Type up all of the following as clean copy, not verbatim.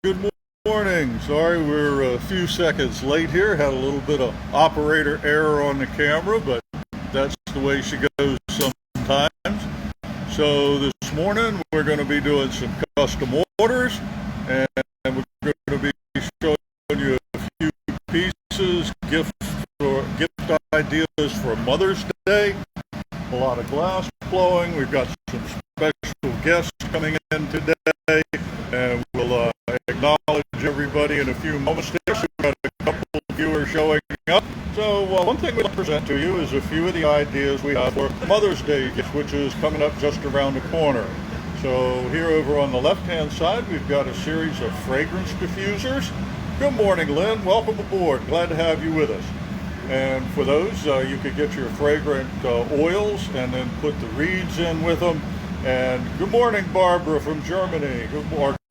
Good morning. Sorry we're a few seconds late here. Had a little bit of operator error on the camera, but that's the way she goes sometimes. So this morning we're going to be doing some custom orders, and we're going to be showing you a few pieces, gift ideas for Mother's Day. A lot of glass blowing. We've got some special guests coming in today, and we'll acknowledge everybody in a few moments. We've got a couple of viewers showing up. So one thing we'll present to you is a few of the ideas we have for Mother's Day gifts, which is coming up just around the corner. So here over on the left-hand side, we've got a series of fragrance diffusers. Good morning, Lynn. Welcome aboard. Glad to have you with us. And for those, you could get your fragrant oils and then put the reeds in with them. And good morning, Barbara from Germany.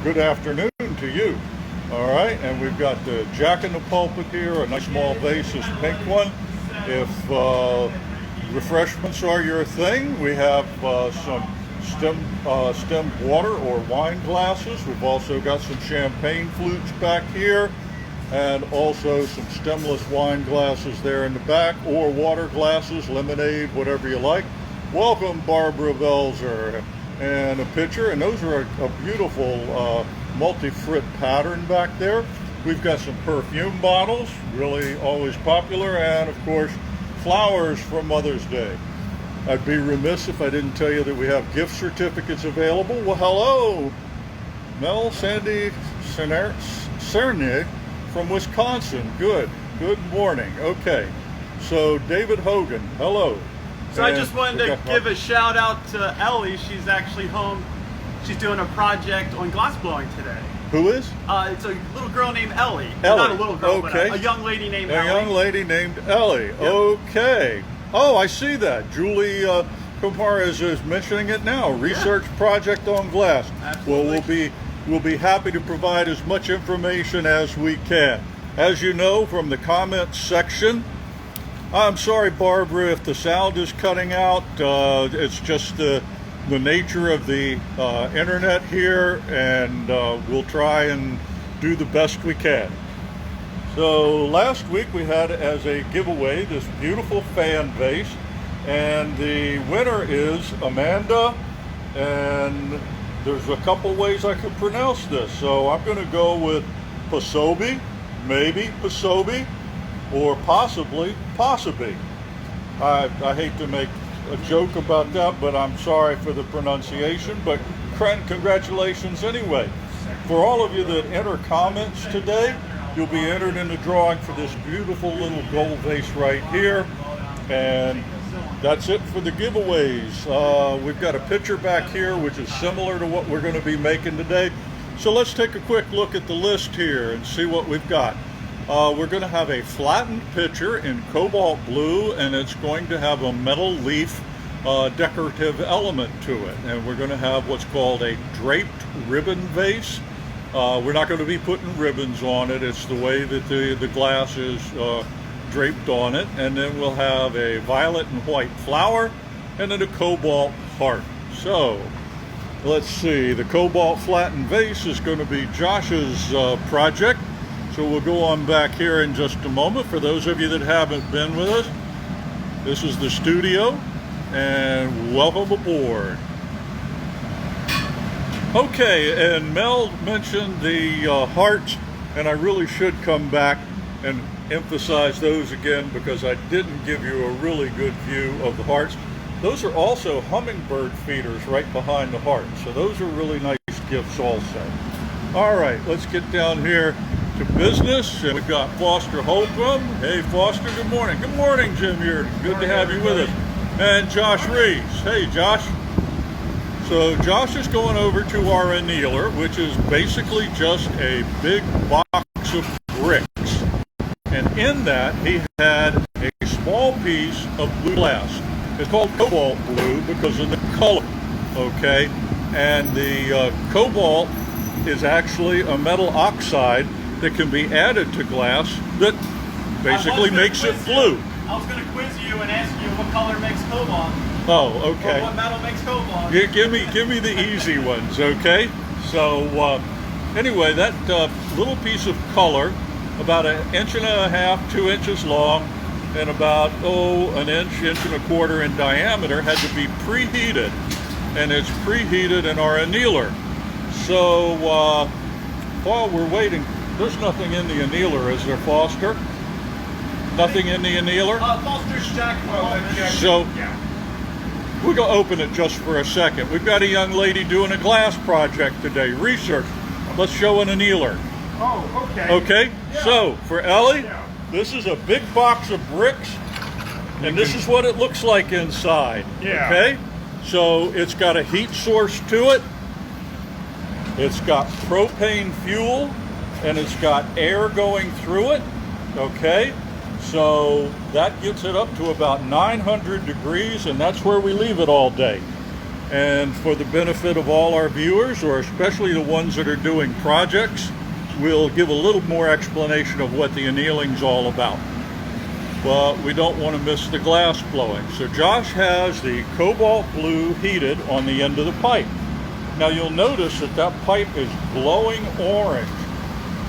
Good afternoon to you. All right, and we've got the Jack in the Pulpit here, a nice small vase, this pink one. If refreshments are your thing, we have some stemmed water or wine glasses. We've also got some champagne flutes back here, and also some stemless wine glasses there in the back, or water glasses, lemonade, whatever you like. Welcome, Barbara Velzer, and a pitcher, and those are a beautiful multi-frit pattern back there. We've got some perfume bottles, really always popular, and of course, flowers for Mother's Day. I'd be remiss if I didn't tell you that we have gift certificates available. Well, hello, Mel Sandy Cerny from Wisconsin. Good morning. Okay, so David Hogan, hello. So I just wanted to give a shout out to Ellie. She's actually home. She's doing a project on glass blowing today. Who is? It's a little girl named Ellie. Ellie. Not a little girl, okay. But a young lady named Ellie. A young lady named Ellie. Yep. Okay. Oh, I see that. Julie Compares is mentioning it now. Research project on glass. Absolutely. Well, we'll be happy to provide as much information as we can. As you know from the comments section, I'm sorry, Barbara, if the sound is cutting out. It's just the nature of the internet here, and we'll try and do the best we can. So last week we had as a giveaway this beautiful fan vase, and the winner is Amanda, and there's a couple ways I could pronounce this, so I'm going to go with Pasobi, maybe Pasobi, or possibly Possibly. I hate to make a joke about that, but I'm sorry for the pronunciation, but congratulations anyway. For all of you that enter comments today, you'll be entered in the drawing for this beautiful little gold vase right here, and that's it for the giveaways. We've got a picture back here which is similar to what we're going to be making today, so let's take a quick look at the list here and see what we've got. We're going to have a flattened pitcher in cobalt blue, and it's going to have a metal leaf decorative element to it. And we're going to have what's called a draped ribbon vase. We're not going to be putting ribbons on it. It's the way that the glass is draped on it. And then we'll have a violet and white flower, and then a cobalt heart. So let's see, the cobalt flattened vase is going to be Josh's project. So we'll go on back here in just a moment. For those of you that haven't been with us, this is the studio, and welcome aboard. Okay, and Mel mentioned the hearts, and I really should come back and emphasize those again because I didn't give you a really good view of the hearts. Those are also hummingbird feeders right behind the heart, so those are really nice gifts also. All right, let's get down here to business, and we've got Foster Holcomb. Hey Foster, good morning. Good morning, Jim. You're good to have you with us. And Josh Reeves. Hey Josh. So Josh is going over to our annealer, which is basically just a big box of bricks. And in that he had a small piece of blue glass. It's called cobalt blue because of the color. Okay, and the cobalt is actually a metal oxide that can be added to glass that basically makes it blue. I was going to quiz you and ask you what color makes cobalt. Oh, okay. Or what metal makes cobalt. Give me the easy ones, okay? So Anyway, that little piece of color, about 1.5 inches, 2 inches long, and about, an inch, inch and a quarter in diameter, had to be preheated. And it's preheated in our annealer. So while we're waiting, there's nothing in the annealer, is there, Foster? Nothing in the annealer? Foster's check. So we're going to open it just for a second. We've got a young lady doing a glass project today, research. Let's show an annealer. Oh, okay. Okay, Yeah. So for Ellie, Yeah. this is a big box of bricks, and this is what it looks like inside. Yeah. Okay, so it's got a heat source to it. It's got propane fuel, and it's got air going through it. Okay, so that gets it up to about 900 degrees, and that's where we leave it all day. And for the benefit of all our viewers, or especially the ones that are doing projects, we'll give a little more explanation of what the annealing's all about. But we don't want to miss the glass blowing. So Josh has the cobalt blue heated on the end of the pipe. Now you'll notice that that pipe is glowing orange.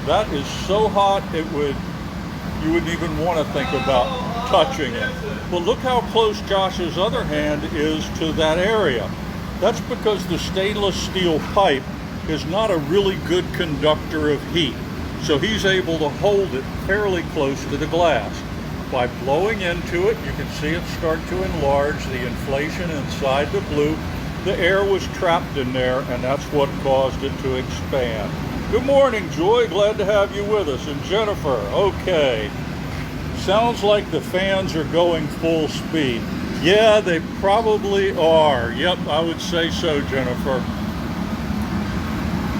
That is so hot you wouldn't even want to think about touching it. But look how close Josh's other hand is to that area. That's because the stainless steel pipe is not a really good conductor of heat. So he's able to hold it fairly close to the glass. By blowing into it, you can see it start to enlarge, the inflation inside the blue. The air was trapped in there, and that's what caused it to expand. Good morning, Joy. Glad to have you with us. And Jennifer, okay. Sounds like the fans are going full speed. Yeah, they probably are. Yep, I would say so, Jennifer.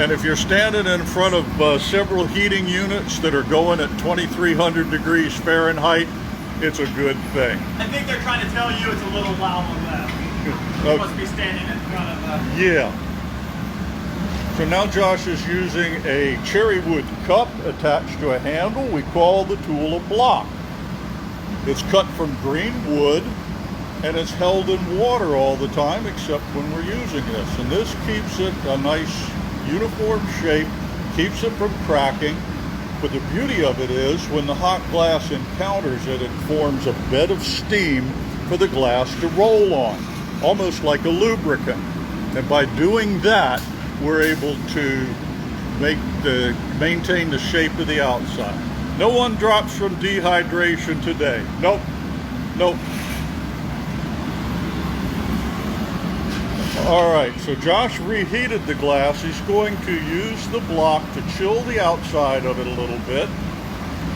And if you're standing in front of several heating units that are going at 2,300 degrees Fahrenheit, it's a good thing. I think they're trying to tell you it's a little loud on that. You must be standing in front of that. Yeah. So now Josh is using a cherry wood cup attached to a handle. We call the tool a block. It's cut from green wood, and it's held in water all the time except when we're using this. And this keeps it a nice uniform shape, keeps it from cracking. But the beauty of it is when the hot glass encounters it, it forms a bed of steam for the glass to roll on, almost like a lubricant. And by doing that, we're able to maintain the shape of the outside. No one drops from dehydration today. Nope. Nope. All right, so Josh reheated the glass. He's going to use the block to chill the outside of it a little bit,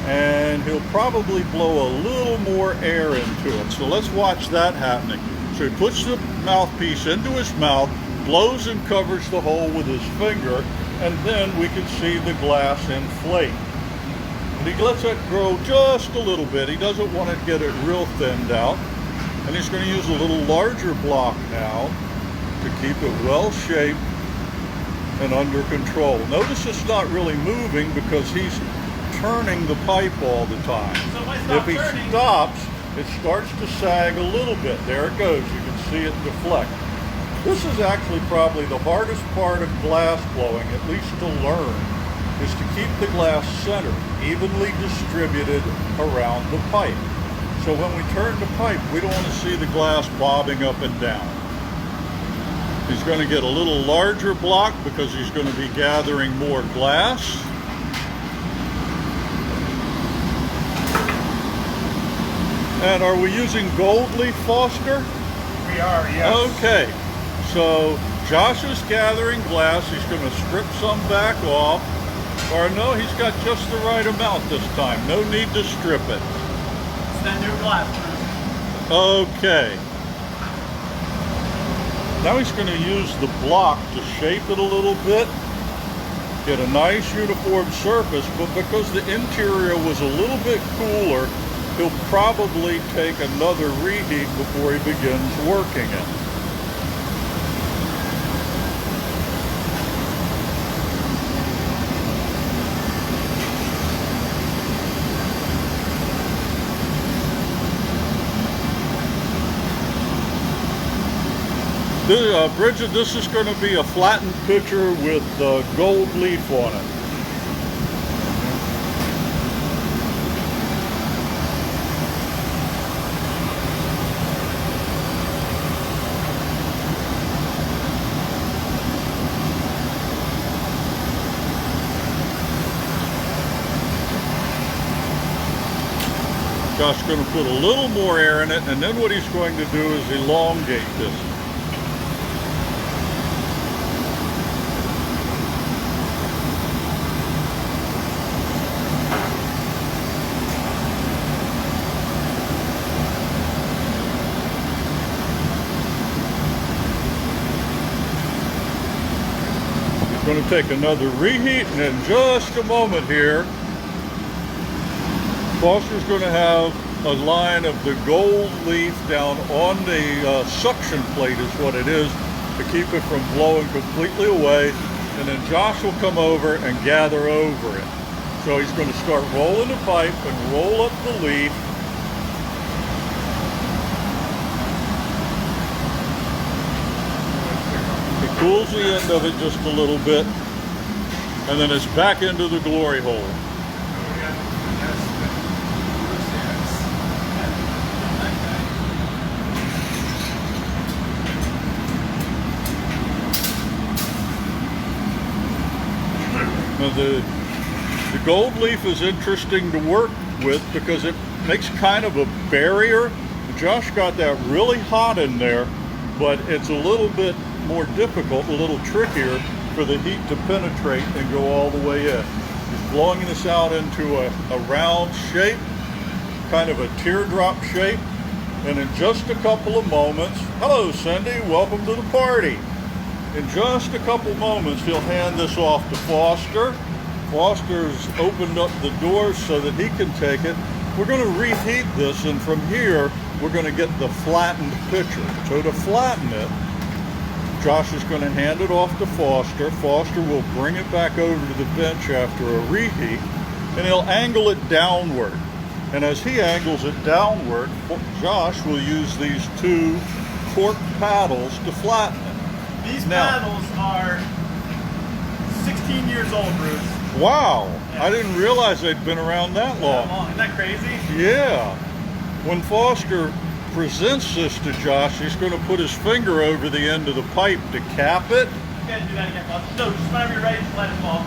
and he'll probably blow a little more air into it. So let's watch that happening. So he puts the mouthpiece into his mouth, blows and covers the hole with his finger, and then we can see the glass inflate. And he lets it grow just a little bit. He doesn't want to get it real thinned out. And he's going to use a little larger block now to keep it well shaped and under control. Notice it's not really moving because he's turning the pipe all the time. So if he stops, it starts to sag a little bit. There it goes. You can see it deflect. This is actually probably the hardest part of glass blowing, at least to learn, is to keep the glass centered, evenly distributed around the pipe. So when we turn the pipe, we don't want to see the glass bobbing up and down. He's going to get a little larger block because he's going to be gathering more glass. And are we using gold leaf, Foster? We are, yes. Okay, so Josh is gathering glass. He's going to strip some back off. Or no, he's got just the right amount this time. No need to strip it. It's that new glass. Okay. Now he's going to use the block to shape it a little bit, get a nice uniform surface, but because the interior was a little bit cooler, he'll probably take another reheat before he begins working it. Bridget, this is going to be a flattened pitcher with gold leaf on it. Josh's going to put a little more air in it, and then what he's going to do is elongate this. He's going to take another reheat, and in just a moment here, Foster's going to have a line of the gold leaf down on the suction plate is what it is, to keep it from blowing completely away, and then Josh will come over and gather over it. So he's going to start rolling the pipe and roll up the leaf. He cools the end of it just a little bit, and then it's back into the glory hole. Now the gold leaf is interesting to work with because it makes kind of a barrier. Josh got that really hot in there, but it's a little bit more difficult, a little trickier for the heat to penetrate and go all the way in. He's blowing this out into a round shape, kind of a teardrop shape, and in just a couple of moments, hello Cindy, welcome to the party. In just a couple moments, he'll hand this off to Foster. Foster's opened up the doors so that he can take it. We're going to reheat this, and from here, we're going to get the flattened pitcher. So to flatten it, Josh is going to hand it off to Foster. Foster will bring it back over to the bench after a reheat, and he'll angle it downward. And as he angles it downward, Josh will use these two cork paddles to flatten it. These paddles are 16 years old, Bruce. Wow, Yeah. I didn't realize they'd been around that long. Isn't that crazy? Yeah. When Foster presents this to Josh, he's going to put his finger over the end of the pipe to cap it. You can't do that again, Foster. No, just whenever you're ready, just let it fall.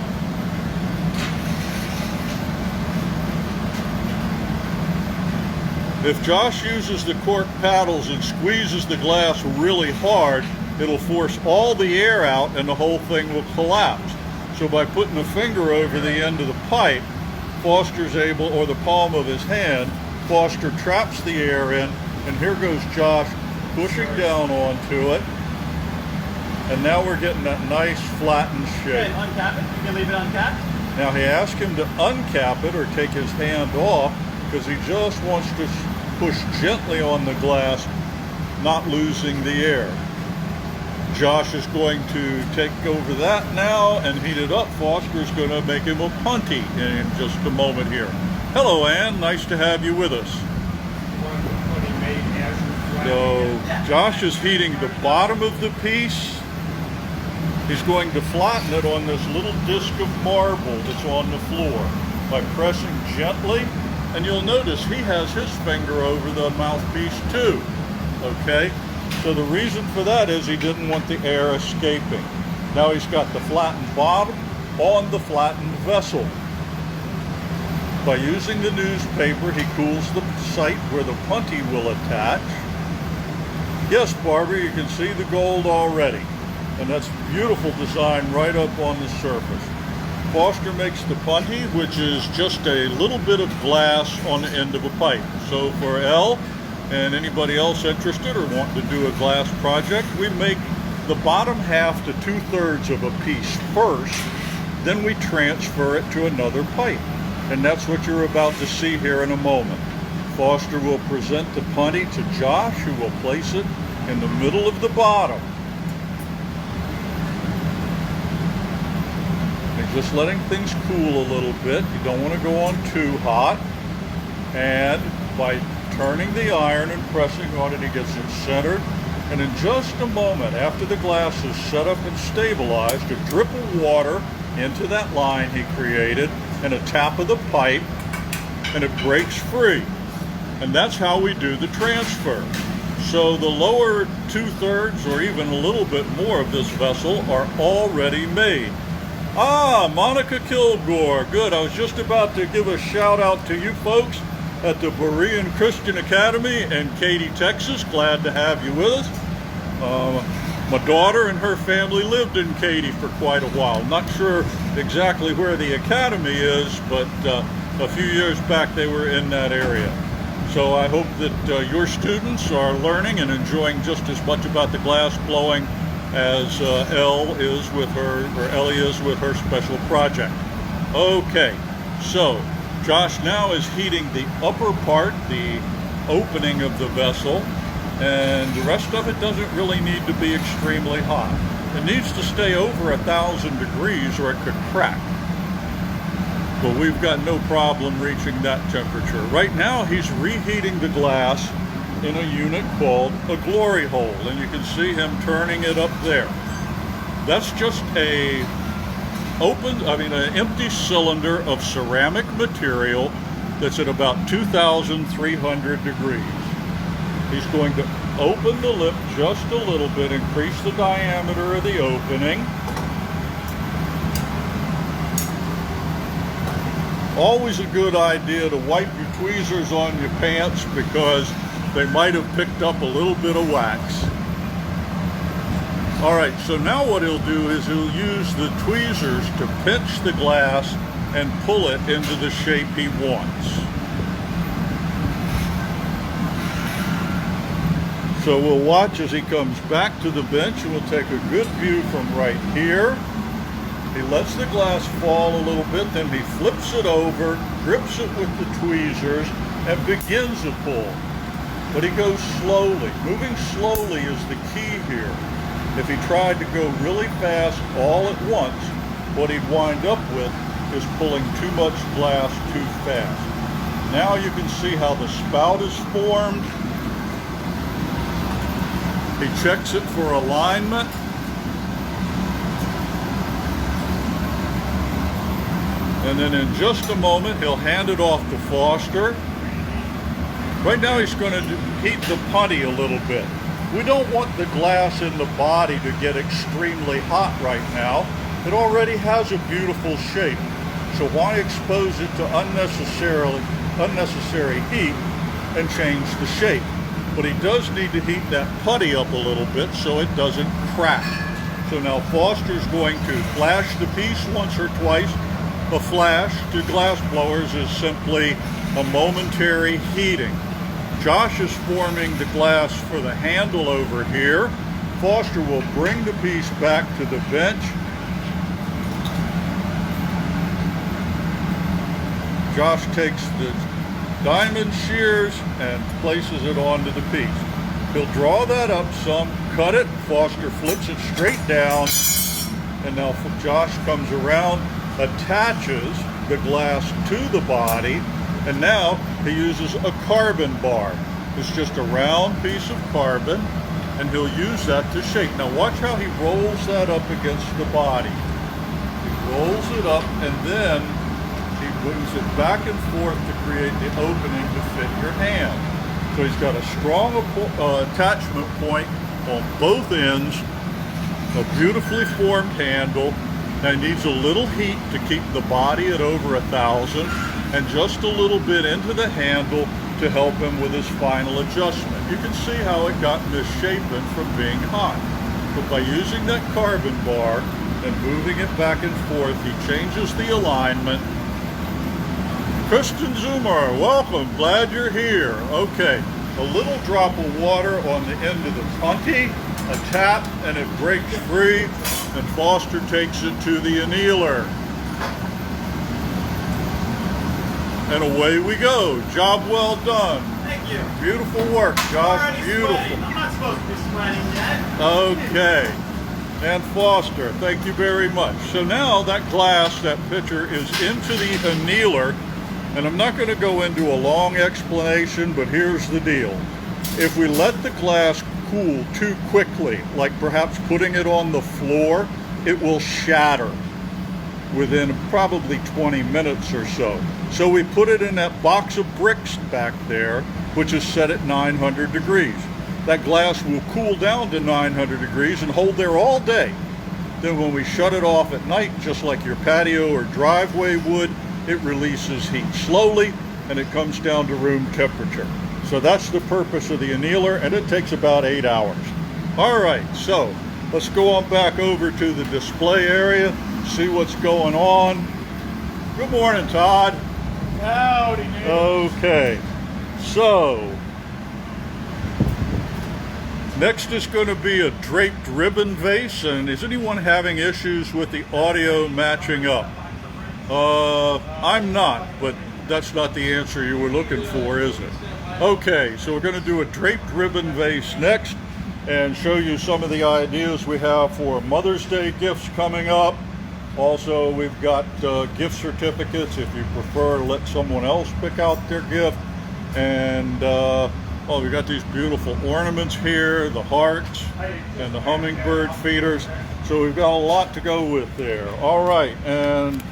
If Josh uses the cork paddles and squeezes the glass really hard, it'll force all the air out and the whole thing will collapse. So by putting a finger over the end of the pipe, Foster's able, or the palm of his hand, Foster traps the air in, and here goes Josh pushing down onto it. And now we're getting that nice flattened shape. Okay, uncap it. You can leave it uncapped. Now he asked him to uncap it or take his hand off because he just wants to push gently on the glass, not losing the air. Josh is going to take over that now and heat it up. Foster's going to make him a punty in just a moment here. Hello, Ann. Nice to have you with us. So Josh is heating the bottom of the piece. He's going to flatten it on this little disc of marble that's on the floor by pressing gently. And you'll notice he has his finger over the mouthpiece too. Okay? So the reason for that is he didn't want the air escaping. Now he's got the flattened bottom on the flattened vessel. By using the newspaper, he cools the site where the punty will attach. Yes, Barbara, you can see the gold already. And that's beautiful design right up on the surface. Foster makes the punty, which is just a little bit of glass on the end of a pipe. So for Elle and anybody else interested or wanting to do a glass project, we make the bottom half to 2/3 of a piece first, then we transfer it to another pipe. And that's what you're about to see here in a moment. Foster will present the punty to Josh, who will place it in the middle of the bottom. And just letting things cool a little bit. You don't want to go on too hot. And by turning the iron and pressing on it, he gets it centered And in just a moment, after the glass is set up and stabilized, a drip of water into that line he created and a tap of the pipe, and it breaks free. And that's how we do the transfer. So the lower 2/3 or even a little bit more of this vessel are already made. Ah, Monica Kilgore, good. I was just about to give a shout out to you folks at the Berean Christian Academy in Katy, Texas. Glad to have you with us. My daughter and her family lived in Katy for quite a while. Not sure exactly where the academy is, but a few years back they were in that area. So I hope that your students are learning and enjoying just as much about the glass blowing as Ellie is with her special project. Okay, so Josh now is heating the upper part, the opening of the vessel, and the rest of it doesn't really need to be extremely hot. It needs to stay over 1,000 degrees or it could crack. But we've got no problem reaching that temperature. Right now he's reheating the glass in a unit called a glory hole, and you can see him turning it up there. That's just an empty cylinder of ceramic material that's at about 2,300 degrees. He's going to open the lip just a little bit, increase the diameter of the opening. Always a good idea to wipe your tweezers on your pants because they might have picked up a little bit of wax. All right, so now what he'll do is he'll use the tweezers to pinch the glass and pull it into the shape he wants. So we'll watch as he comes back to the bench, and we'll take a good view from right here. He lets the glass fall a little bit, then he flips it over, grips it with the tweezers, and begins a pull. But he goes slowly. Moving slowly is the key here. If he tried to go really fast all at once, what he'd wind up with is pulling too much glass too fast. Now you can see how the spout is formed. He checks it for alignment. And then in just a moment, he'll hand it off to Foster. Right now he's going to heat the putty a little bit. We don't want the glass in the body to get extremely hot right now. It already has a beautiful shape. So why expose it to unnecessary heat and change the shape? But he does need to heat that putty up a little bit so it doesn't crack. So now Foster's going to flash the piece once or twice. A flash to glass blowers is simply a momentary heating. Josh is forming the glass for the handle over here. Foster will bring the piece back to the bench. Josh takes the diamond shears and places it onto the piece. He'll draw that up some, cut it, Foster flips it straight down, and now Josh comes around, attaches the glass to the body, and now he uses a carbon bar. It's just a round piece of carbon, and he'll use that to shape. Now watch how he rolls that up against the body. He rolls it up, and then he moves it back and forth to create the opening to fit your hand. So he's got a strong attachment point on both ends, a beautifully formed handle. Now he needs a little heat to keep the body at over 1,000, and just a little bit into the handle to help him with his final adjustment. You can see how it got misshapen from being hot. But by using that carbon bar and moving it back and forth, he changes the alignment. Kristen Zumar, welcome, glad you're here. Okay, a little drop of water on the end of the putty, a tap, and it breaks free, and Foster takes it to the annealer. And away we go. Job well done. Thank you. Beautiful work, Josh. Already Beautiful. sweating. I'm not supposed to be sweating yet. Okay. And Foster, thank you very much. So now that glass, that pitcher, is into the annealer. And I'm not going to go into a long explanation, but here's the deal. If we let the glass cool too quickly, like perhaps putting it on the floor, it will shatter within probably 20 minutes or so. So we put it in that box of bricks back there, which is set at 900 degrees. That glass will cool down to 900 degrees and hold there all day. Then when we shut it off at night, just like your patio or driveway would, it releases heat slowly and it comes down to room temperature. So that's the purpose of the annealer, and it takes about 8 hours. All right, so let's go on back over to the display area, see what's going on. Good morning, Todd. Howdy, dude. Okay, so next is going to be a draped ribbon vase. And is anyone having issues with the audio matching up? I'm not, but that's not the answer you were looking for, is it? Okay, so we're going to do a draped ribbon vase next and show you some of the ideas we have for Mother's Day gifts coming up. Also, we've got gift certificates if you prefer to let someone else pick out their gift. And oh, we got these beautiful ornaments here, the hearts and the hummingbird feeders. So we've got a lot to go with there. All right, and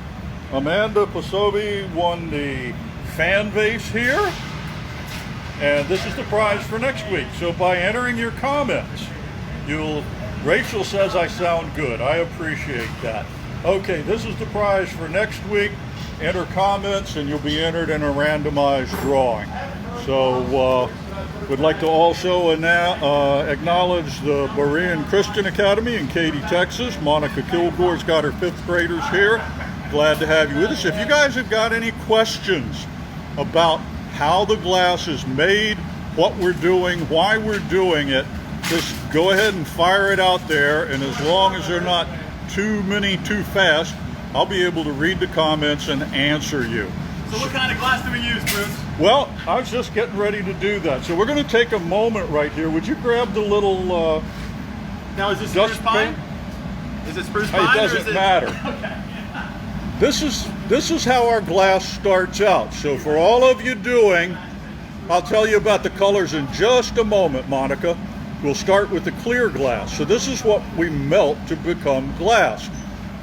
Amanda Pasobi won the fan vase here. And this is the prize for next week. So by entering your comments, Rachel says I sound good. I appreciate that. Okay, this is the prize for next week. Enter comments and you'll be entered in a randomized drawing. So we'd like to also acknowledge the Berean Christian Academy in Katy, Texas. Monica Kilgore's got her 5th graders here. Glad to have you with us. If you guys have got any questions about how the glass is made, what we're doing, why we're doing it, just go ahead and fire it out there, and as long as they're not too many too fast, I'll be able to read the comments and answer you. So what kind of glass do we use, Bruce? Well, I was just getting ready to do that. So we're going to take a moment right here. Would you grab the little now is this spruce pine? Is it spruce pine? It doesn't matter. Okay. This is how our glass starts out. So for all of you doing, I'll tell you about the colors in just a moment, Monica. We'll start with the clear glass. So this is what we melt to become glass.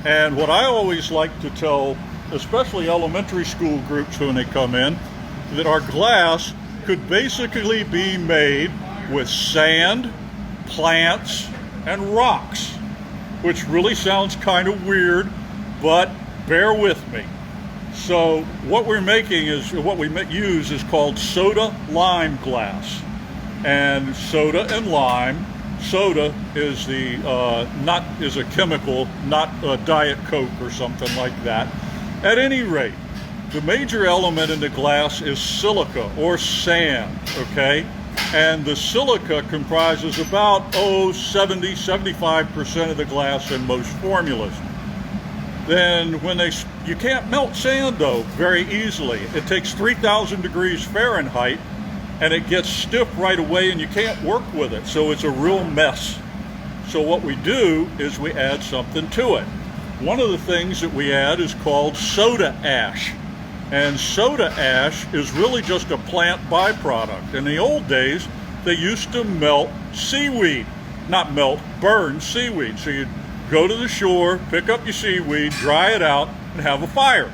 And what I always like to tell, especially elementary school groups when they come in, that our glass could basically be made with sand, plants, and rocks, which really sounds kind of weird, but bear with me. So what we're making is, what we use is called soda lime glass. And soda and lime, soda is is a chemical, not a Diet Coke or something like that. At any rate, the major element in the glass is silica or sand, okay? And the silica comprises about 70-75% of the glass in most formulas. Then you can't melt sand though very easily. It takes 3,000 degrees Fahrenheit and it gets stiff right away and you can't work with it. So it's a real mess. So what we do is we add something to it. One of the things that we add is called soda ash. And soda ash is really just a plant byproduct. In the old days, they used to melt seaweed. Not melt, burn seaweed. So you'd go to the shore, pick up your seaweed, dry it out, and have a fire.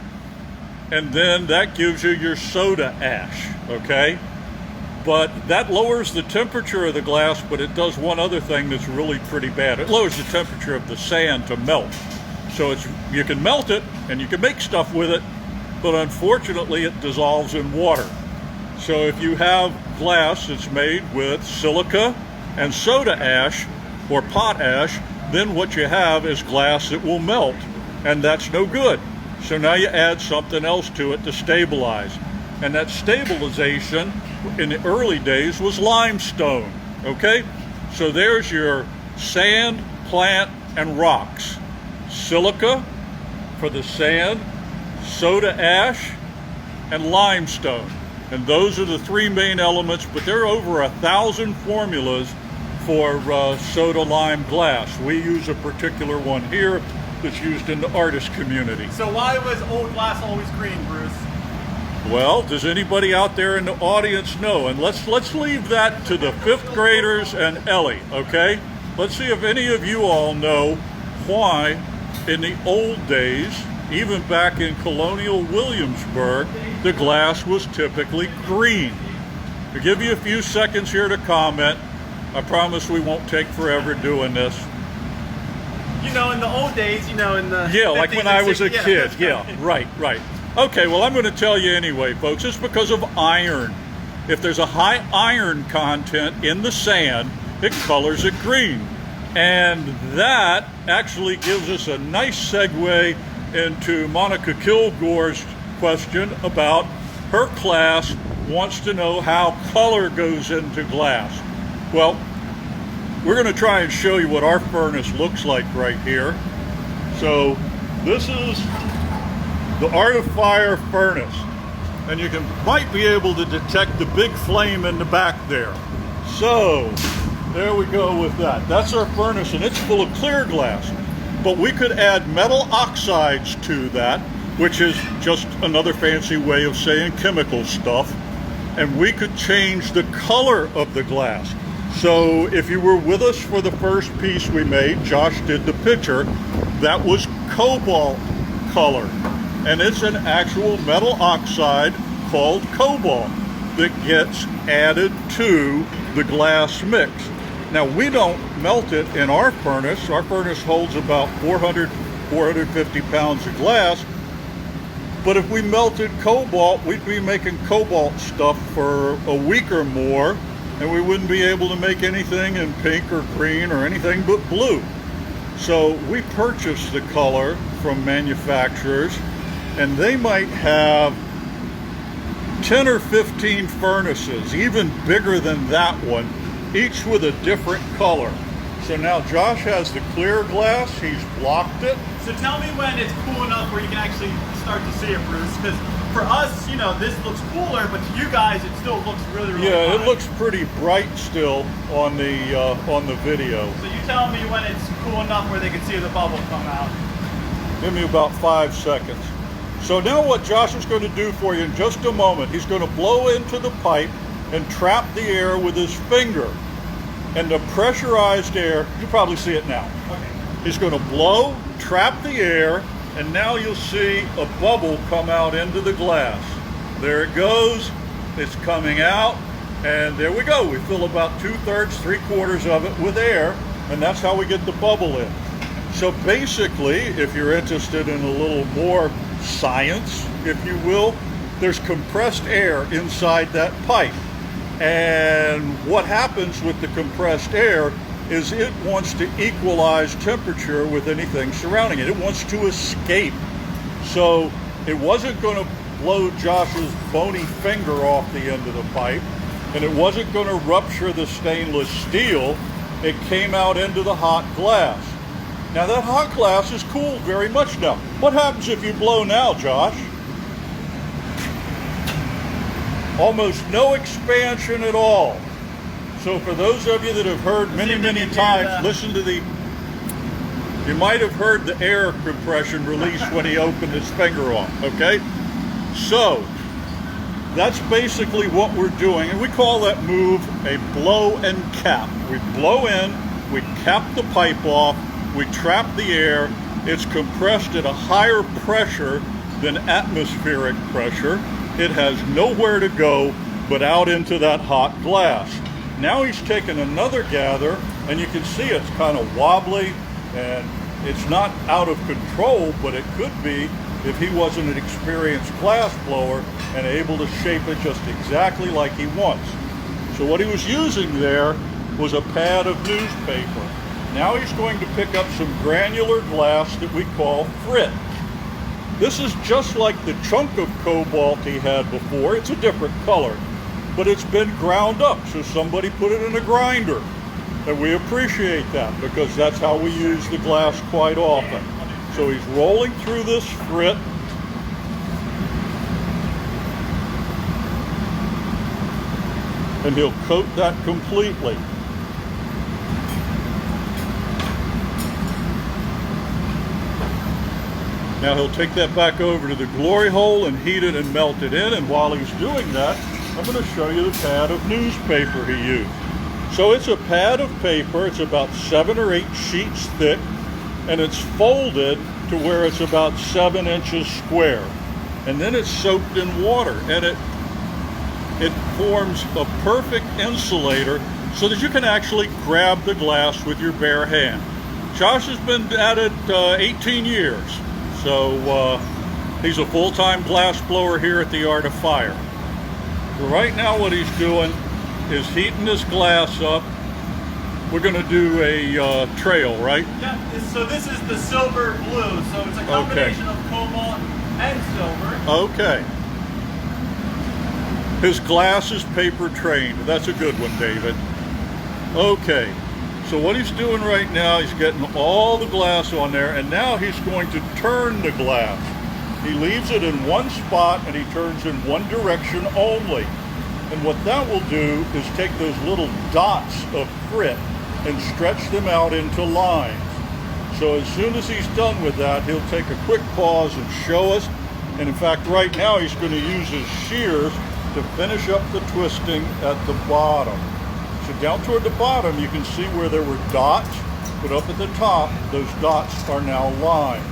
And then that gives you your soda ash, okay? But that lowers the temperature of the glass, but it does one other thing that's really pretty bad. It lowers the temperature of the sand to melt. So you can melt it, and you can make stuff with it, but unfortunately it dissolves in water. So if you have glass that's made with silica and soda ash, or potash, then what you have is glass that will melt, and that's no good. So now you add something else to it to stabilize. And that stabilization in the early days was limestone, okay? So there's your sand, plant, and rocks. Silica for the sand, soda ash, and limestone. And those are the 3 main elements, but there are over 1,000 formulas for soda lime glass. We use a particular one here that's used in the artist community. So why was old glass always green, Bruce? Well, does anybody out there in the audience know? And let's leave that to the 5th graders and Ellie, okay? Let's see if any of you all know why in the old days, even back in colonial Williamsburg, the glass was typically green. I'll give you a few seconds here to comment. I promise we won't take forever doing this. You know, in the old days, you know, in the Yeah, like 50s when and I was a 60s, kid. Yeah, right. Okay, well, I'm going to tell you anyway, folks. It's because of iron. If there's a high iron content in the sand, it colors it green. And that actually gives us a nice segue into Monica Kilgore's question about her class wants to know how color goes into glass. Well, we're going to try and show you what our furnace looks like right here. So this is the Art of Fire furnace, and you might be able to detect the big flame in the back there. So there we go with that. That's our furnace, and it's full of clear glass. But we could add metal oxides to that, which is just another fancy way of saying chemical stuff, and we could change the color of the glass. So if you were with us for the first piece we made, Josh did the picture, that was cobalt color. And it's an actual metal oxide called cobalt that gets added to the glass mix. Now, we don't melt it in our furnace. Our furnace holds about 450 pounds of glass. But if we melted cobalt, we'd be making cobalt stuff for a week or more, and we wouldn't be able to make anything in pink or green or anything but blue. So we purchase the color from manufacturers, and they might have 10 or 15 furnaces, even bigger than that one, each with a different color. So now Josh has the clear glass, he's blocked it. So tell me when it's cool enough where you can actually start to see it, Bruce, because for us, you know, this looks cooler, but to you guys, it still looks really Yeah, fine. it looks pretty bright still on the video. So you tell me when it's cool enough where they can see the bubble come out. Give me about 5 seconds. So now what Josh is going to do for you in just a moment, he's going to blow into the pipe and trap the air with his finger. And the pressurized air, you probably see it now. Okay. He's going to blow, trap the air, and now you'll see a bubble come out into the glass. There it goes. It's coming out, and there we go. We fill about 2/3, 3/4 of it with air, and that's how we get the bubble in. So basically, if you're interested in a little more science, if you will, there's compressed air inside that pipe. And what happens with the compressed air is it wants to equalize temperature with anything surrounding it. It wants to escape. So it wasn't going to blow Josh's bony finger off the end of the pipe, and it wasn't going to rupture the stainless steel. It came out into the hot glass. Now that hot glass is cooled very much now. What happens if you blow now, Josh? Almost no expansion at all. So for those of you that have heard many times, listen to you might have heard the air compression release when he opened his finger off, okay? So that's basically what we're doing, and we call that move a blow and cap. We blow in, we cap the pipe off, we trap the air, it's compressed at a higher pressure than atmospheric pressure. It has nowhere to go but out into that hot glass. Now he's taken another gather, and you can see it's kind of wobbly, and it's not out of control, but it could be if he wasn't an experienced glass blower and able to shape it just exactly like he wants. So what he was using there was a pad of newspaper. Now he's going to pick up some granular glass that we call frit. This is just like the chunk of cobalt he had before. It's a different color, but it's been ground up, so somebody put it in a grinder. And we appreciate that because that's how we use the glass quite often. So he's rolling through this frit. And he'll coat that completely. Now he'll take that back over to the glory hole and heat it and melt it in. And while he's doing that, I'm going to show you the pad of newspaper he used. So it's a pad of paper. It's about 7 or 8 sheets thick, and it's folded to where it's about 7 inches square. And then it's soaked in water, and it forms a perfect insulator so that you can actually grab the glass with your bare hand. Josh has been at it 18 years, so he's a full-time glass blower here at the Art of Fire. Right now what he's doing is heating this glass up. We're going to do a trail, right? Yeah, so this is the silver blue, so it's a combination of cobalt and silver. Okay. His glass is paper trained. That's a good one, David. Okay. So what he's doing right now, he's getting all the glass on there, and now he's going to turn the glass. He leaves it in one spot and he turns in one direction only. And what that will do is take those little dots of frit and stretch them out into lines. So as soon as he's done with that, he'll take a quick pause and show us. And in fact, right now he's going to use his shears to finish up the twisting at the bottom. So down toward the bottom, you can see where there were dots, but up at the top, those dots are now lines.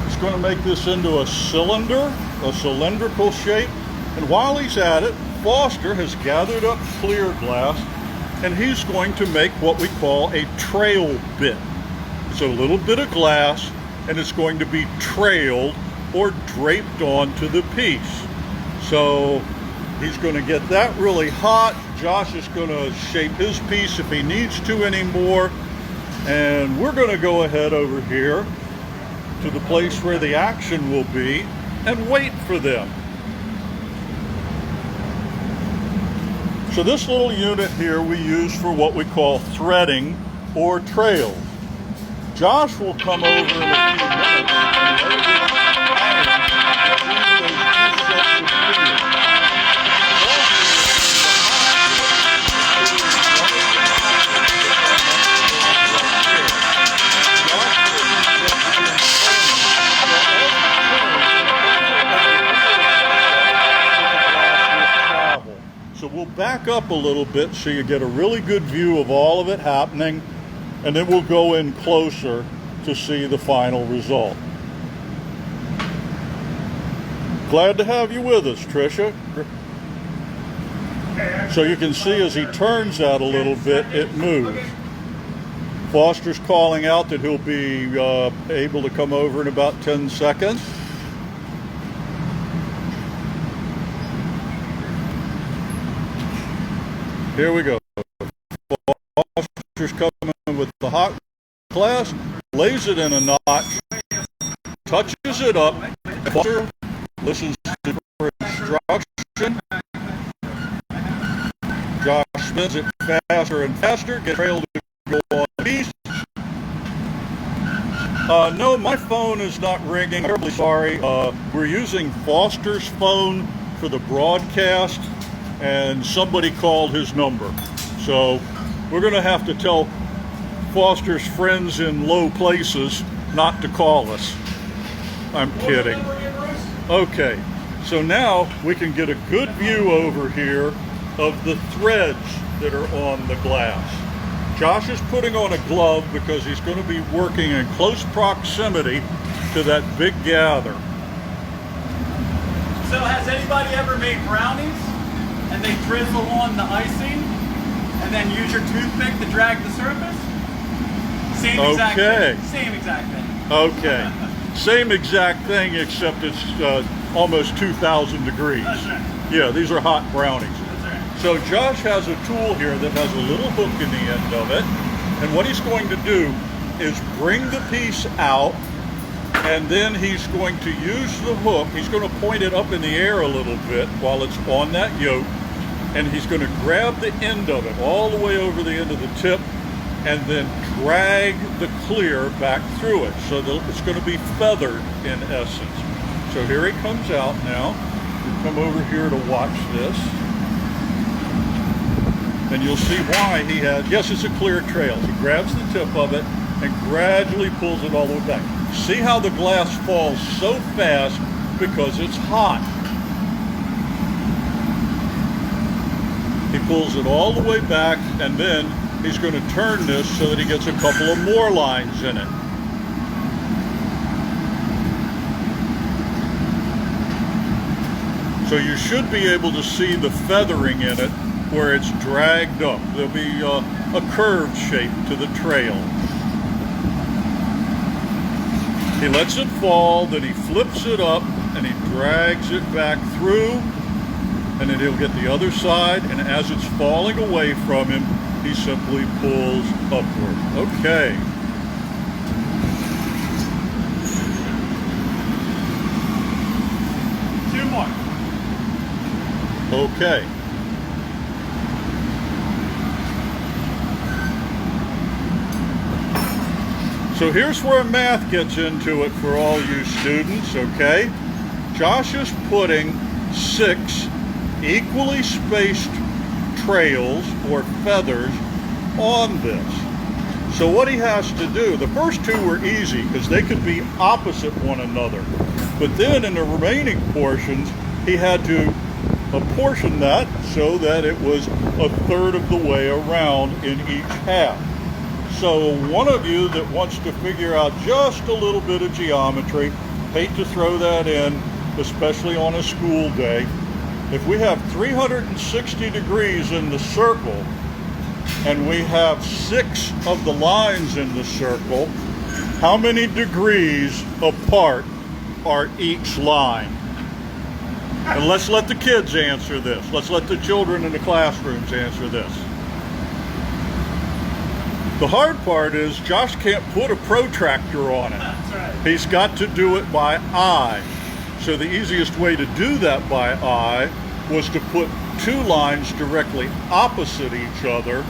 He's going to make this into a cylinder, a cylindrical shape. And while he's at it, Foster has gathered up clear glass, and he's going to make what we call a trail bit. It's a little bit of glass, and it's going to be trailed or draped onto the piece. So he's going to get that really hot. Josh is going to shape his piece if he needs to anymore. And we're going to go ahead over here to the place where the action will be and wait for them. So this little unit here we use for what we call threading or trails. Josh will come over in a few minutes and load it up So we'll back up a little bit so you get a really good view of all of it happening, and then we'll go in closer to see the final result. Glad to have you with us, Tricia. So you can see as he turns that a little bit, it moves. Foster's calling out that he'll be able to come over in about 10 seconds. Here we go. Foster's coming with the hot glass, lays it in a notch, touches it up. Foster listens for instruction. Josh spins it faster and faster, gets trailed to go on the piece. No, my phone is not ringing. I'm terribly sorry. We're using Foster's phone for the broadcast, and somebody called his number. So we're going to have to tell Foster's friends in low places not to call us. I'm kidding. Okay, so now we can get a good view over here of the threads that are on the glass. Josh is putting on a glove because he's going to be working in close proximity to that big gather. So has anybody ever made brownies and they drizzle on the icing and then use your toothpick to drag the surface? Same exact thing. Same exact thing. Okay. Same exact thing, except it's almost 2,000 degrees. That's right. Yeah, these are hot brownies. That's right. So Josh has a tool here that has a little hook in the end of it. And what he's going to do is bring the piece out, and then he's going to use the hook. He's going to point it up in the air a little bit while it's on that yoke. And he's going to grab the end of it all the way over the end of the tip and then drag the clear back through it. So it's going to be feathered in essence. So here it comes out now. We'll come over here to watch this. And you'll see why he has, yes, it's a clear trail. He grabs the tip of it and gradually pulls it all the way back. See how the glass falls so fast because it's hot. He pulls it all the way back, and then he's going to turn this so that he gets a couple of more lines in it. So you should be able to see the feathering in it where it's dragged up. There'll be a curved shape to the trail. He lets it fall, then he flips it up, and he drags it back through, and then he'll get the other side, and as it's falling away from him, he simply pulls upward. Okay. Two more. Okay. So here's where math gets into it for all you students, okay? Josh is putting 6 equally spaced trails or feathers on this. So what he has to do, the first 2 were easy because they could be opposite one another. But then in the remaining portions, he had to apportion that so that it was a third of the way around in each half. So one of you that wants to figure out just a little bit of geometry, hate to throw that in, especially on a school day. If we have 360 degrees in the circle and we have 6 of the lines in the circle, how many degrees apart are each line? And let's let the kids answer this. Let's let the children in the classrooms answer this. The hard part is Josh can't put a protractor on it. That's right. He's got to do it by eye. So the easiest way to do that by eye was to put 2 lines directly opposite each other,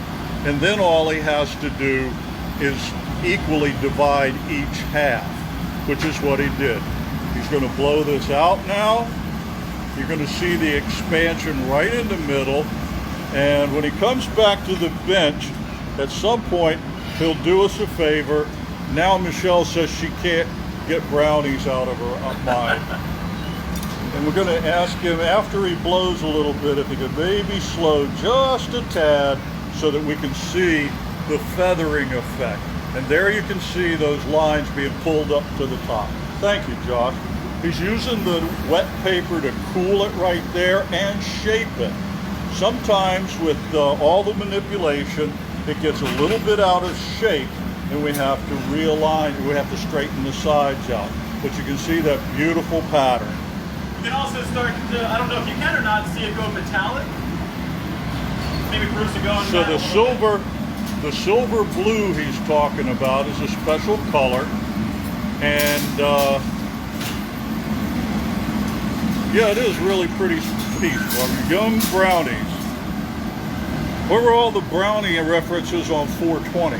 and then all he has to do is equally divide each half, which is what he did. He's going to blow this out now. You're going to see the expansion right in the middle, and when he comes back to the bench, at some point, he'll do us a favor. Now Michelle says she can't get brownies out of her mind. And we're going to ask him, after he blows a little bit, if he could maybe slow just a tad so that we can see the feathering effect. And there you can see those lines being pulled up to the top. Thank you, Josh. He's using the wet paper to cool it right there and shape it. Sometimes with all the manipulation, it gets a little bit out of shape and we have to realign, we have to straighten the sides out. But you can see that beautiful pattern. You can also start to, I don't know if you can or not, see it go metallic. Maybe Bruce will go in So the silver blue he's talking about is a special color. And yeah, it is really pretty peaceful. Young brownies. Where were all the brownie references on 420?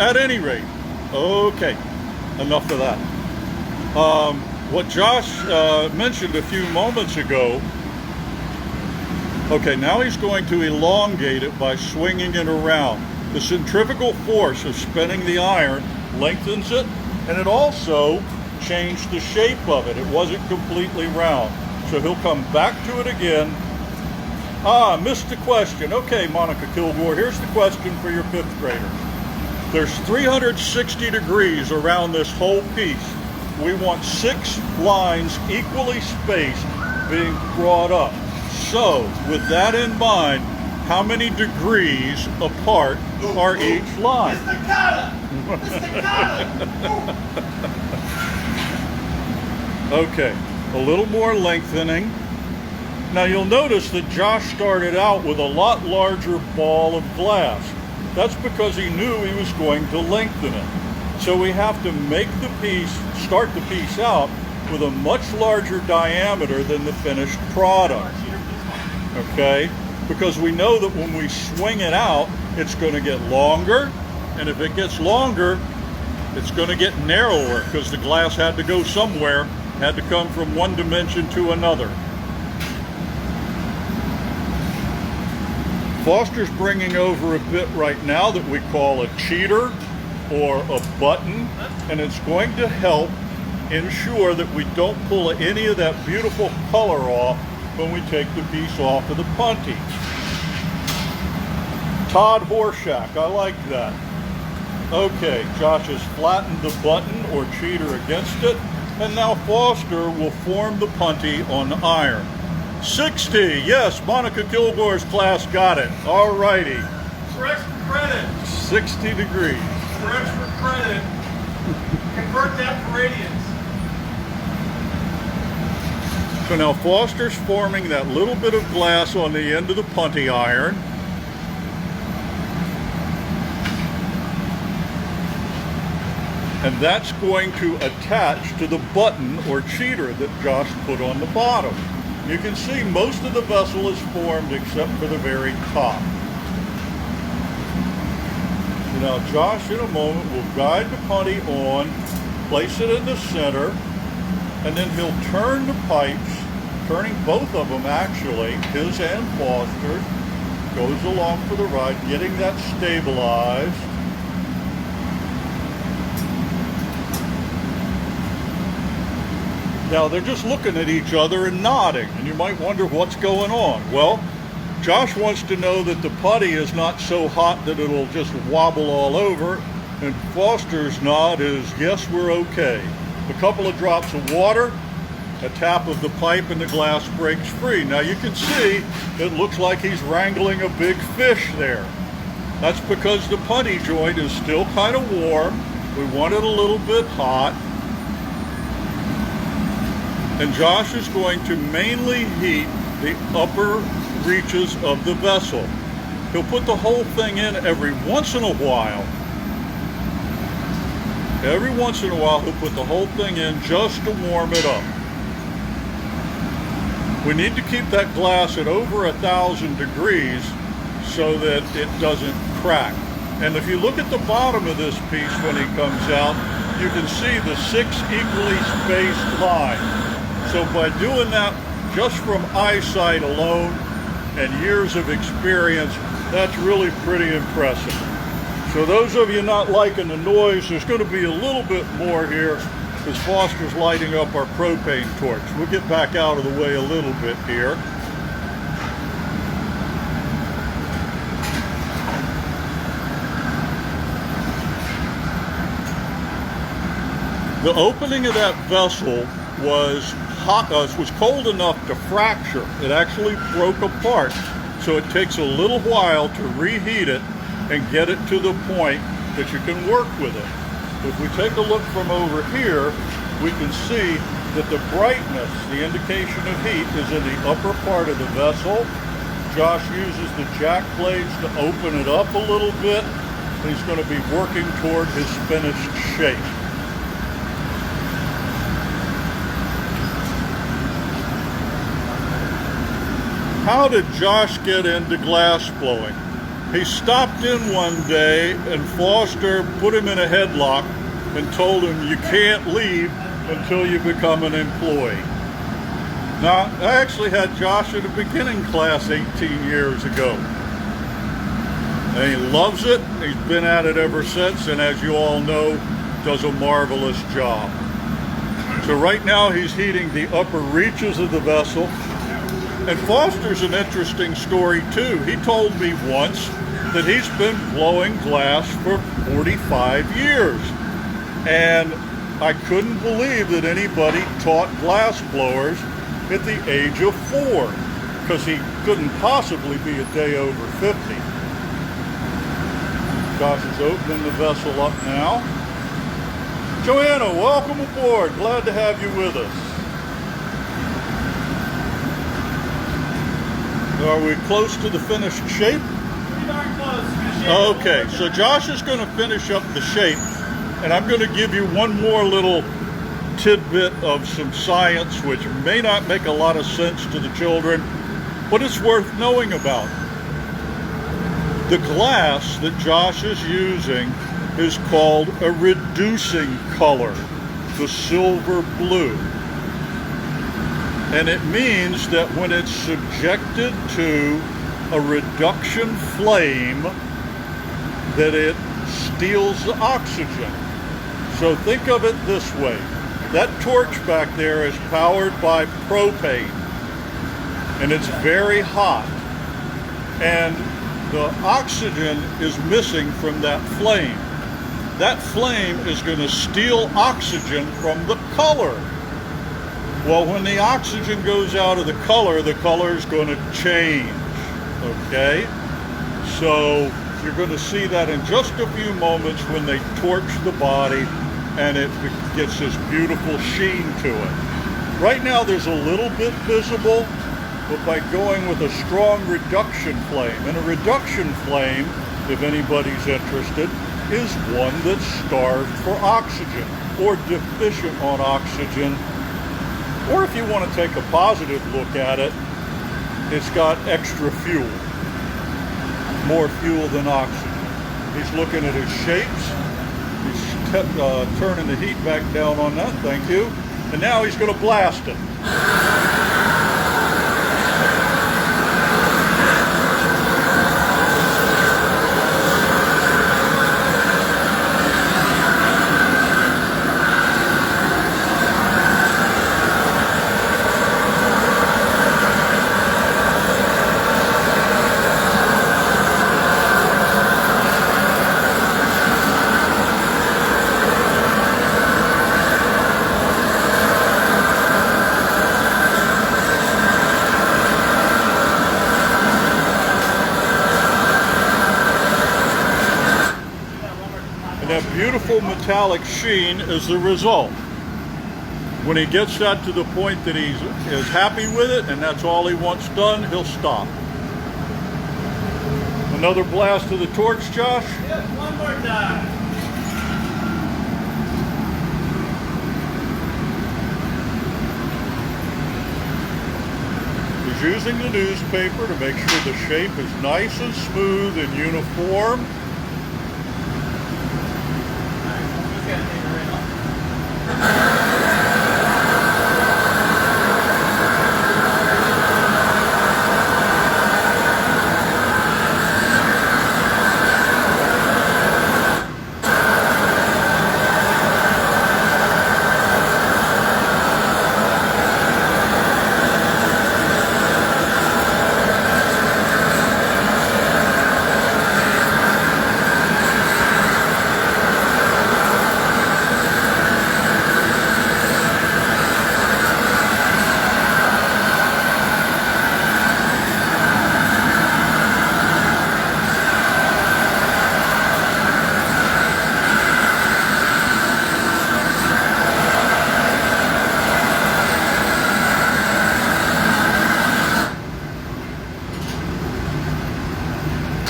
At any rate, okay, enough of that. What Josh mentioned a few moments ago, okay, now he's going to elongate it by swinging it around. The centrifugal force of spinning the iron lengthens it, and it also changed the shape of it. It wasn't completely round. So he'll come back to it again. Missed the question. Okay, Monica Kilgore, here's the question for your 5th grader. There's 360 degrees around this whole piece. We want 6 lines equally spaced being brought up. So, with that in mind, how many degrees apart are each line? Okay, a little more lengthening. Now you'll notice that Josh started out with a lot larger ball of glass. That's because he knew he was going to lengthen it. So we have to make the piece, start the piece out with a much larger diameter than the finished product. Okay? Because we know that when we swing it out, it's going to get longer, and if it gets longer, it's going to get narrower because the glass had to go somewhere, had to come from one dimension to another. Foster's bringing over a bit right now that we call a cheater or a button, and it's going to help ensure that we don't pull any of that beautiful color off when we take the piece off of the punty. Todd Horshack, I like that. Okay, Josh has flattened the button or cheater against it, and now Foster will form the punty on the iron. 60, yes, Monica Kilgore's class got it. All righty. For extra credit. 60 degrees. For extra credit, convert that to radians. So now Foster's forming that little bit of glass on the end of the punty iron. And that's going to attach to the button or cheater that Josh put on the bottom. You can see most of the vessel is formed except for the very top. So now Josh in a moment will guide the punty on, place it in the center, and then he'll turn the pipes, turning both of them actually, his and Foster's, goes along for the ride, getting that stabilized. Now they're just looking at each other and nodding, and you might wonder what's going on. Well, Josh wants to know that the putty is not so hot that it'll just wobble all over, and Foster's nod is, yes, we're okay. A couple of drops of water, a tap of the pipe, and the glass breaks free. Now you can see it looks like he's wrangling a big fish there. That's because the punty joint is still kind of warm. We want it a little bit hot. And Josh is going to mainly heat the upper reaches of the vessel. He'll put the whole thing in every once in a while. Every once in a while he'll put the whole thing in just to warm it up. We need to keep that glass at over 1,000 degrees so that it doesn't crack. And if you look at the bottom of this piece when it comes out, you can see the 6 equally spaced lines. So by doing that just from eyesight alone and years of experience, that's really pretty impressive. So those of you not liking the noise, there's going to be a little bit more here because Foster's lighting up our propane torch. We'll get back out of the way a little bit here. The opening of that vessel was cold enough to fracture. It actually broke apart. So it takes a little while to reheat it and get it to the point that you can work with it. If we take a look from over here, we can see that the brightness, the indication of heat, is in the upper part of the vessel. Josh uses the jack blades to open it up a little bit. And he's going to be working toward his finished shape. How did Josh get into glass blowing? He stopped in one day and Foster put him in a headlock and told him you can't leave until you become an employee. Now, I actually had Josh at a beginning class 18 years ago. And he loves it. He's been at it ever since, and as you all know, does a marvelous job. So right now he's heating the upper reaches of the vessel. And Foster's an interesting story too. He told me once that he's been blowing glass for 45 years. And I couldn't believe that anybody taught glass blowers at the age of 4, because he couldn't possibly be a day over 50. Josh is opening the vessel up now. Joanna, welcome aboard. Glad to have you with us. Are we close to the finished shape? Pretty darn close. Okay, so Josh is going to finish up the shape, and I'm going to give you one more little tidbit of some science which may not make a lot of sense to the children, but it's worth knowing about. The glass that Josh is using is called a reducing color, the silver blue. And it means that when it's subjected to a reduction flame that it steals the oxygen. So think of it this way. That torch back there is powered by propane, and it's very hot. And the oxygen is missing from that flame. That flame is going to steal oxygen from the color. Well, when the oxygen goes out of the color is going to change, okay? So you're going to see that in just a few moments when they torch the body and it gets this beautiful sheen to it. Right now there's a little bit visible, but by going with a strong reduction flame, and a reduction flame, if anybody's interested, is one that's starved for oxygen or deficient on oxygen. Or if you want to take a positive look at it, it's got extra fuel, more fuel than oxygen. He's looking at his shapes. He's turning the heat back down on that, thank you. And now he's going to blast it. Beautiful metallic sheen is the result. When he gets that to the point that he is happy with it and that's all he wants done, he'll stop. Another blast of the torch, Josh? Yep, one more time. He's using the newspaper to make sure the shape is nice and smooth and uniform.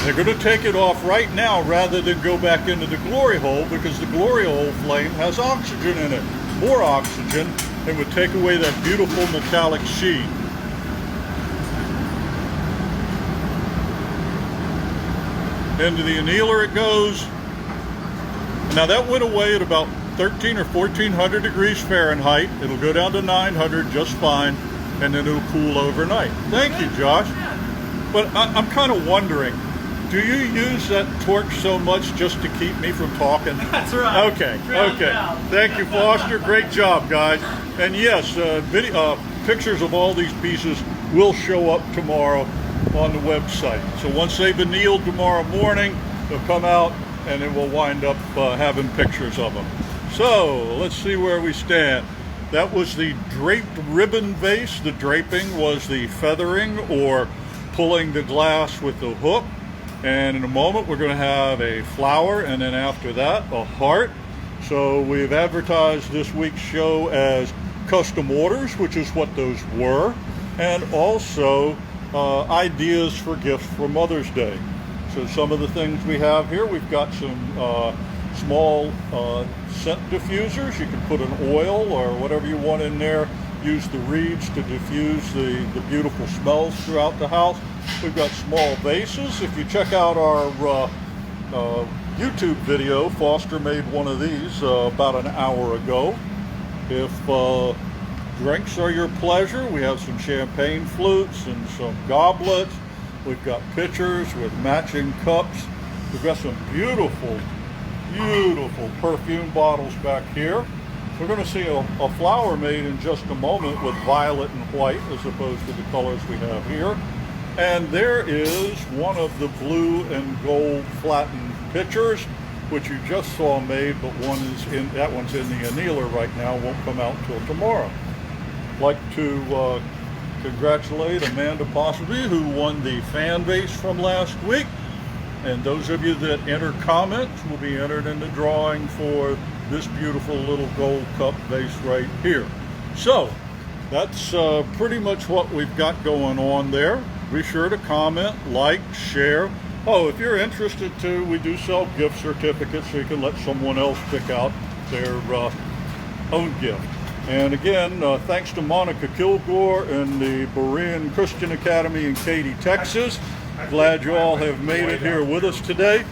They're going to take it off right now rather than go back into the glory hole, because the glory hole flame has oxygen in it. More oxygen, and would take away that beautiful metallic sheen. Into the annealer it goes. Now that went away at about 13 or 1400 degrees Fahrenheit. It'll go down to 900 just fine, and then it'll cool overnight. Thank you, Josh. But I'm kind of wondering, do you use that torch so much just to keep me from talking? That's right. Okay, okay. Thank you, Foster. Great job, guys. And yes, pictures of all these pieces will show up tomorrow on the website. So once they've annealed tomorrow morning, they'll come out and then we'll wind up having pictures of them. So let's see where we stand. That was the draped ribbon vase. The draping was the feathering or pulling the glass with the hook. And in a moment we're going to have a flower, and then after that a heart. So we've advertised this week's show as custom orders, which is what those were, and also ideas for gifts for Mother's Day. So some of the things we have here, we've got some small scent diffusers. You can put an oil or whatever you want in there. Use the reeds to diffuse the beautiful smells throughout the house. We've got small vases. If you check out our YouTube video, Foster made one of these about an hour ago. If drinks are your pleasure, we have some champagne flutes and some goblets We've got pitchers with matching cups. We've got some beautiful, beautiful perfume bottles back here. We're going to see a flower made in just a moment with violet and white as opposed to the colors we have here. And there is one of the blue and gold flattened pitchers, which you just saw made, but that one's in the annealer right now, won't come out till tomorrow. I'd like to congratulate Amanda Possibly, who won the fan base from last week. And those of you that enter comments will be entered in the drawing for this beautiful little gold cup vase right here. So that's pretty much what we've got going on there. Be sure to comment, like, share. Oh, if you're interested too, we do sell gift certificates so you can let someone else pick out their own gift. And again, thanks to Monica Kilgore and the Berean Christian Academy in Katy, Texas. Glad you all have made it here with us today.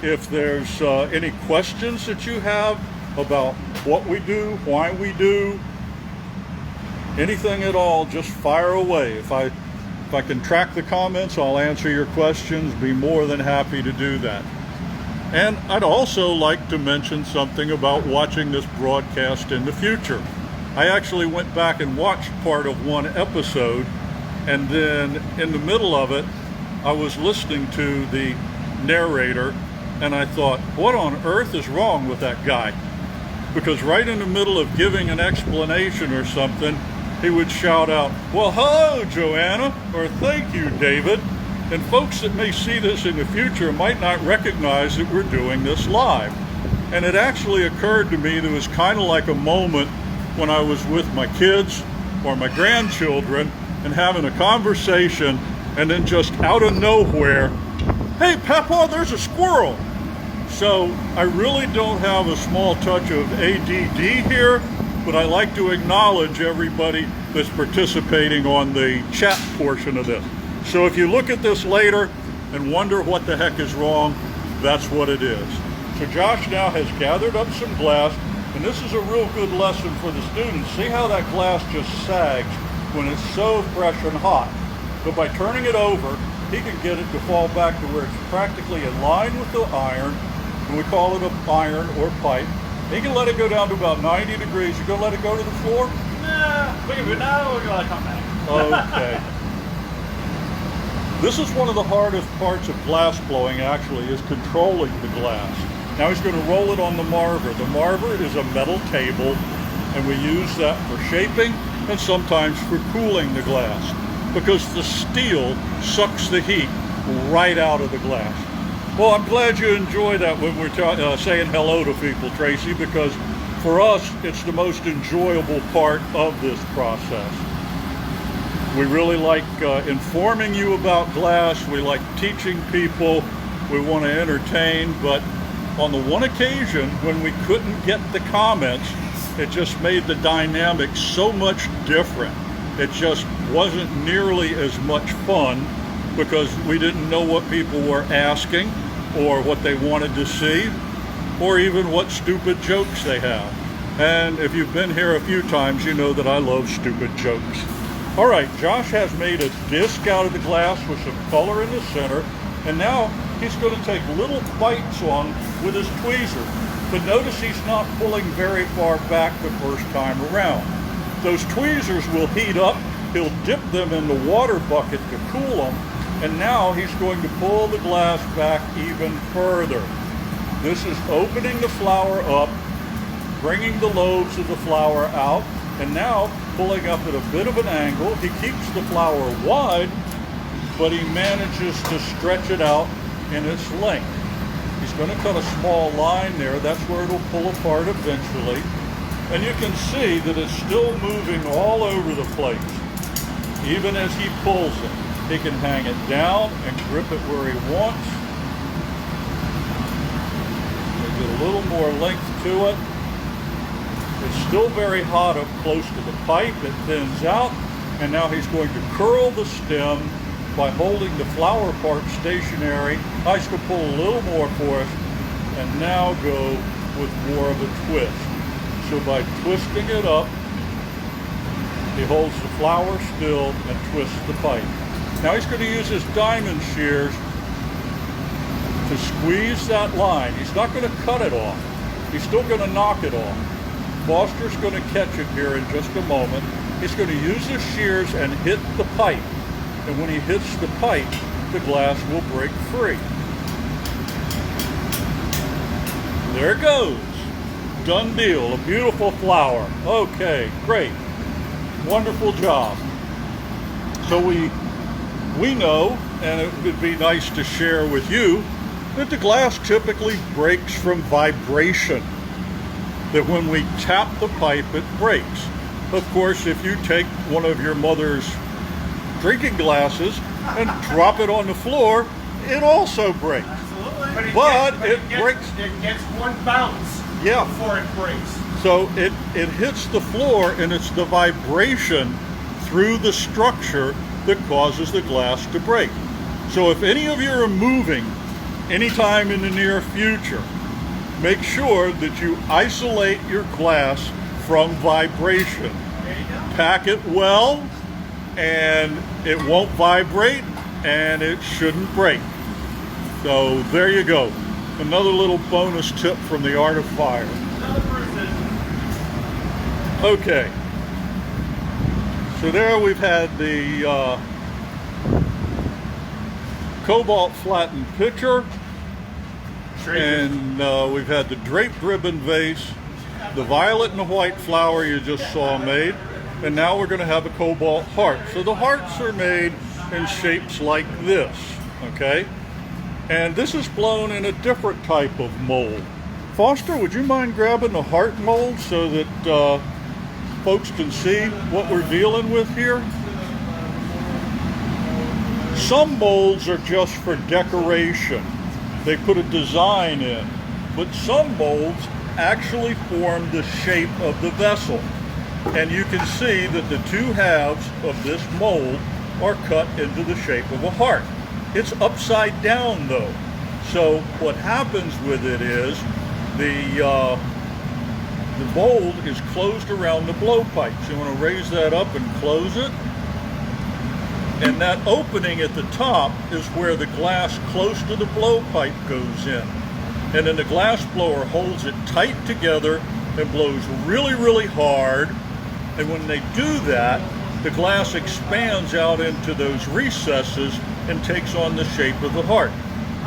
If there's any questions that you have about what we do, why we do, anything at all, just fire away. If I can track the comments, I'll answer your questions. Be more than happy to do that. And I'd also like to mention something about watching this broadcast in the future. I actually went back and watched part of one episode, and then in the middle of it, I was listening to the narrator, and I thought, what on earth is wrong with that guy? Because right in the middle of giving an explanation or something, he would shout out, well, hello, Joanna, or thank you, David. And folks that may see this in the future might not recognize that we're doing this live. And it actually occurred to me there was kind of like a moment when I was with my kids or my grandchildren and having a conversation, and then just out of nowhere, hey, Papa, there's a squirrel. So I really don't have a small touch of ADD here, but I like to acknowledge everybody that's participating on the chat portion of this. So if you look at this later and wonder what the heck is wrong, that's what it is. So Josh now has gathered up some glass, and this is a real good lesson for the students. See how that glass just sags when it's so fresh and hot. But by turning it over, he can get it to fall back to where it's practically in line with the iron, and we call it an iron or pipe. He can let it go down to about 90 degrees. You gonna let it go to the floor? Nah, we're gonna come back. Okay. This is one of the hardest parts of glass blowing, actually, is controlling the glass. Now he's going to roll it on the marver. The marver is a metal table, and we use that for shaping and sometimes for cooling the glass, because the steel sucks the heat right out of the glass. Well, I'm glad you enjoy that when we're saying hello to people, Tracy, because for us, it's the most enjoyable part of this process. We really like informing you about glass. We like teaching people. We want to entertain, but on the one occasion when we couldn't get the comments, it just made the dynamic so much different. It just wasn't nearly as much fun because we didn't know what people were asking or what they wanted to see or even what stupid jokes they have. And if you've been here a few times, you know that I love stupid jokes. All right, Josh has made a disc out of the glass with some color in the center, and now he's going to take little bites on with his tweezer. But notice he's not pulling very far back the first time around. Those tweezers will heat up, he'll dip them in the water bucket to cool them, and now he's going to pull the glass back even further. This is opening the flower up, bringing the lobes of the flower out, and now pulling up at a bit of an angle. He keeps the flower wide, but he manages to stretch it out in its length. He's going to cut a small line there. That's where it'll pull apart eventually. And you can see that it's still moving all over the place. Even as he pulls it, he can hang it down and grip it where he wants. Get a little more length to it. It's still very hot up close to the pipe. It thins out, and now he's going to curl the stem by holding the flower part stationary. I should pull a little more for us, and now go with more of a twist. So by twisting it up, he holds the flower still and twists the pipe. Now he's going to use his diamond shears to squeeze that line. He's not going to cut it off. He's still going to knock it off. Foster's going to catch it here in just a moment. He's going to use his shears and hit the pipe. And when he hits the pipe, the glass will break free. There it goes. Done deal. A beautiful flower. Okay, great. Wonderful job. So we know, and it would be nice to share with you, that the glass typically breaks from vibration. That when we tap the pipe, it breaks. Of course, if you take one of your mother's drinking glasses and drop it on the floor, it also breaks. Absolutely. But it breaks. It gets one bounce before it breaks. So it hits the floor, and it's the vibration through the structure that causes the glass to break. So if any of you are moving anytime in the near future, make sure that you isolate your glass from vibration. There you go. Pack it well, and it won't vibrate, and it shouldn't break. So there you go. Another little bonus tip from the art of fire. Another precision. Okay. So there we've had the Cobalt flattened pitcher, and we've had the draped ribbon vase, the violet and the white flower you just saw made, and now we're going to have a Cobalt heart. So the hearts are made in shapes like this, okay? And this is blown in a different type of mold. Foster, would you mind grabbing the heart mold so that folks can see what we're dealing with here? Some molds are just for decoration. They put a design in. But some molds actually form the shape of the vessel. And you can see that the two halves of this mold are cut into the shape of a heart. It's upside down though. So what happens with it is the mold is closed around the blowpipe. So you want to raise that up and close it. And that opening at the top is where the glass close to the blowpipe goes in. And then the glass blower holds it tight together and blows really, really hard. And when they do that, the glass expands out into those recesses and takes on the shape of the heart.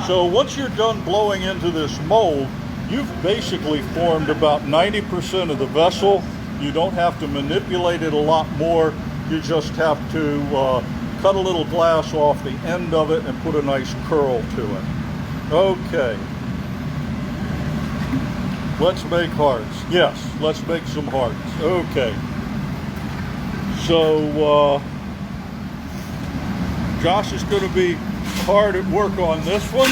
So once you're done blowing into this mold, you've basically formed about 90% of the vessel. You don't have to manipulate it a lot more. You just have to cut a little glass off the end of it and put a nice curl to it. Okay. Let's make hearts. Yes, let's make some hearts. Okay. So Josh is going to be hard at work on this one.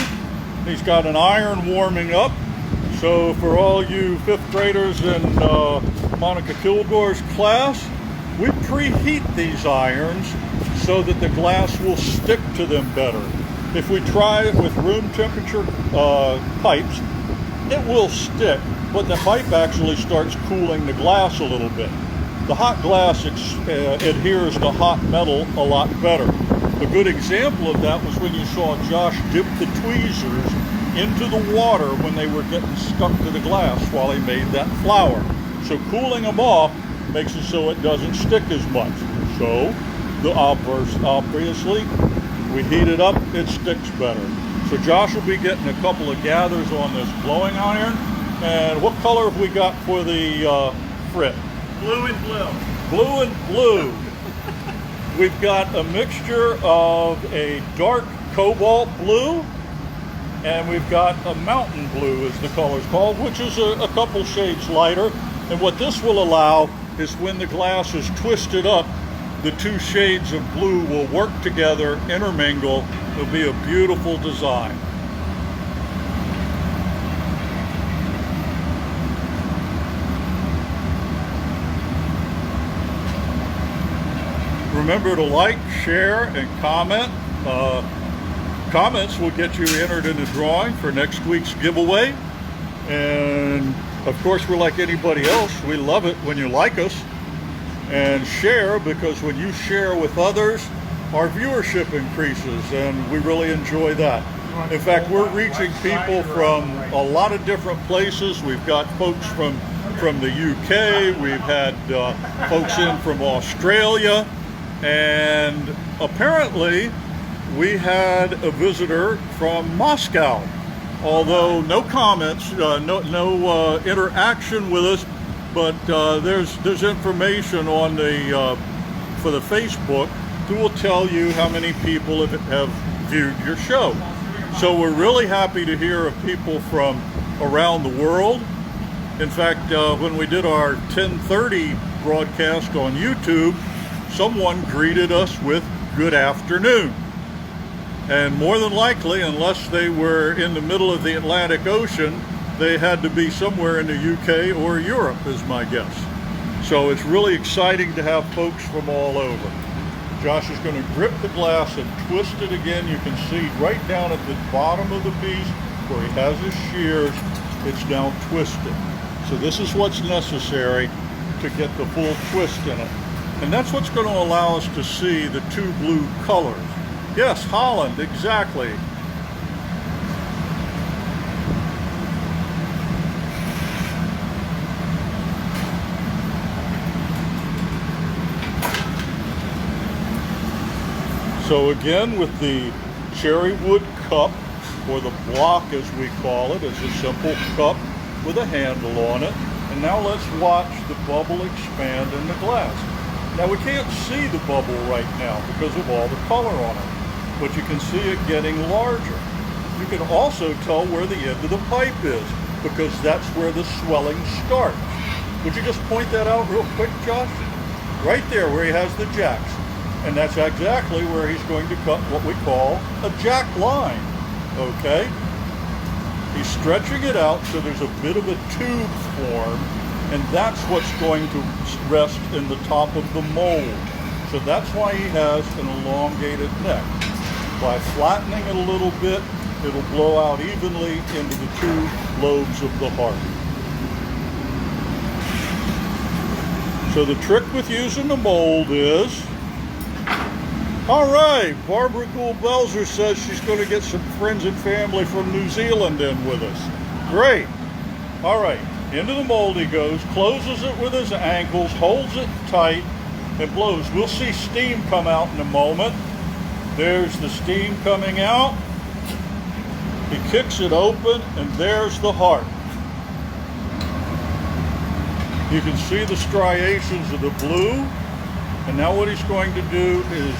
He's got an iron warming up. So for all you 5th graders in Monica Kilgore's class, we preheat these irons so that the glass will stick to them better. If we try it with room temperature pipes, it will stick, but the pipe actually starts cooling the glass a little bit. The hot glass adheres to hot metal a lot better. A good example of that was when you saw Josh dip the tweezers into the water when they were getting stuck to the glass while he made that flower. So cooling them off makes it so it doesn't stick as much. So obviously, we heat it up, it sticks better. So Josh will be getting a couple of gathers on this blowing iron. And what color have we got for the frit? Blue and blue. Blue and blue. We've got a mixture of a dark cobalt blue, and we've got a mountain blue, as the color's called, which is a couple shades lighter. And what this will allow is when the glass is twisted up, the two shades of blue will work together, intermingle. It'll be a beautiful design. Remember to like, share, and comment. Comments will get you entered in the drawing for next week's giveaway. And of course, we're like anybody else. We love it when you like us. And share, because when you share with others, our viewership increases, and we really enjoy that. In fact, we're reaching people from a lot of different places. We've got folks from the UK, we've had folks in from Australia, and apparently we had a visitor from Moscow. Although no comments, no interaction with us, but there's information on the for the Facebook that will tell you how many people have viewed your show. So we're really happy to hear of people from around the world. In fact, when we did our 10:30 broadcast on YouTube, someone greeted us with "Good afternoon." And more than likely, unless they were in the middle of the Atlantic Ocean, they had to be somewhere in the UK or Europe, is my guess. So it's really exciting to have folks from all over. Josh is going to grip the glass and twist it again. You can see right down at the bottom of the piece where he has his shears, it's now twisted. So this is what's necessary to get the full twist in it. And that's what's going to allow us to see the two blue colors. Yes, Holland, exactly. So again, with the cherry wood cup, or the block as we call it, it's a simple cup with a handle on it. And now let's watch the bubble expand in the glass. Now we can't see the bubble right now because of all the color on it, but you can see it getting larger. You can also tell where the end of the pipe is because that's where the swelling starts. Would you just point that out real quick, Josh? Right there where he has the jacks. And that's exactly where he's going to cut what we call a jack line, okay? He's stretching it out so there's a bit of a tube form, and that's what's going to rest in the top of the mold. So that's why he has an elongated neck. By flattening it a little bit, it'll blow out evenly into the two lobes of the heart. So the trick with using the mold is, all right, Barbara Gould-Belzer says she's going to get some friends and family from New Zealand in with us. Great. All right, into the mold he goes, closes it with his ankles, holds it tight, and blows. We'll see steam come out in a moment. There's the steam coming out. He kicks it open, and there's the heart. You can see the striations of the blue. And now what he's going to do is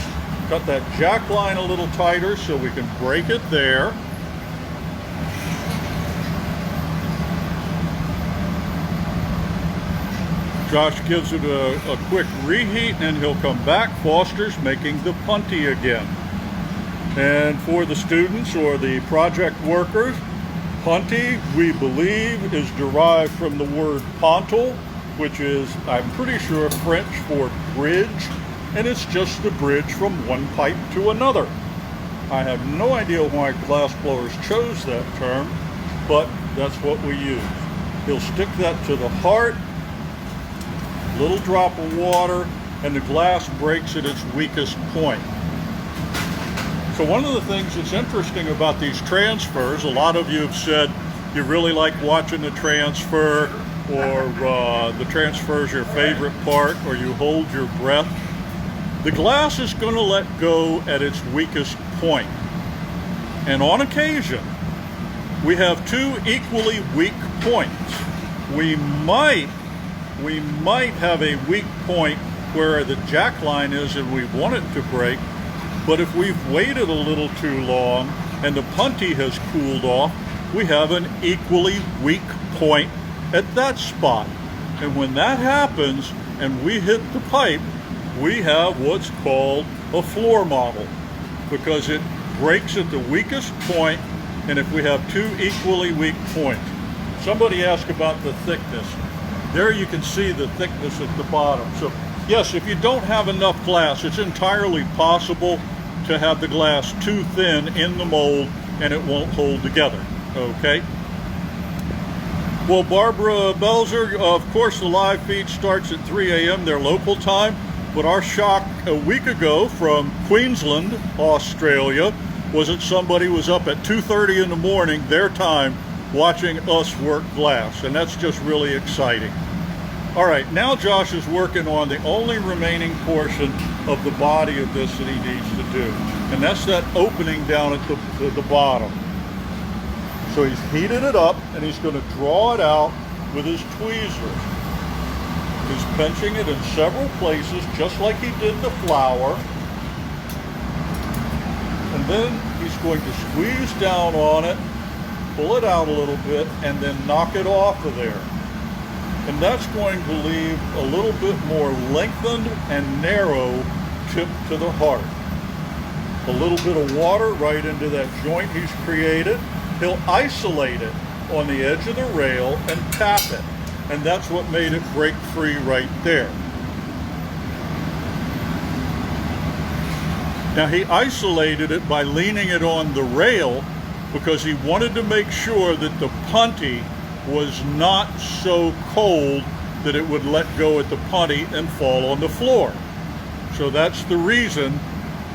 cut that jack line a little tighter so we can break it there. Josh gives it a quick reheat and he'll come back. Foster's making the punty again. And for the students or the project workers, punty, we believe, is derived from the word pontel, which is, I'm pretty sure, French for bridge, and it's just the bridge from one pipe to another. I have no idea why glassblowers chose that term, but that's what we use. He'll stick that to the heart, little drop of water, and the glass breaks at its weakest point. So one of the things that's interesting about these transfers, a lot of you have said you really like watching the transfer, or the transfer is your favorite part, or you hold your breath. The glass is going to let go at its weakest point. And on occasion, we have two equally weak points. We might have a weak point where the jack line is and we want it to break, but if we've waited a little too long and the punty has cooled off, we have an equally weak point at that spot. And when that happens and we hit the pipe, we have what's called a floor model, because it breaks at the weakest point, and if we have two equally weak points. Somebody asked about the thickness. There you can see the thickness at the bottom. So yes, if you don't have enough glass, it's entirely possible to have the glass too thin in the mold and it won't hold together, okay? Well, Barbara Belzer, of course, the live feed starts at 3 a.m. their local time. But our shock a week ago from Queensland, Australia, was that somebody was up at 2:30 in the morning, their time, watching us work glass. And that's just really exciting. All right, now Josh is working on the only remaining portion of the body of this that he needs to do. And that's that opening down at the bottom. So he's heated it up and he's going to draw it out with his tweezers. He's pinching it in several places, just like he did the flower. And then he's going to squeeze down on it, pull it out a little bit, and then knock it off of there. And that's going to leave a little bit more lengthened and narrow tip to the heart. A little bit of water right into that joint he's created. He'll isolate it on the edge of the rail and tap it. And that's what made it break free right there. Now he isolated it by leaning it on the rail because he wanted to make sure that the punty was not so cold that it would let go at the punty and fall on the floor. So that's the reason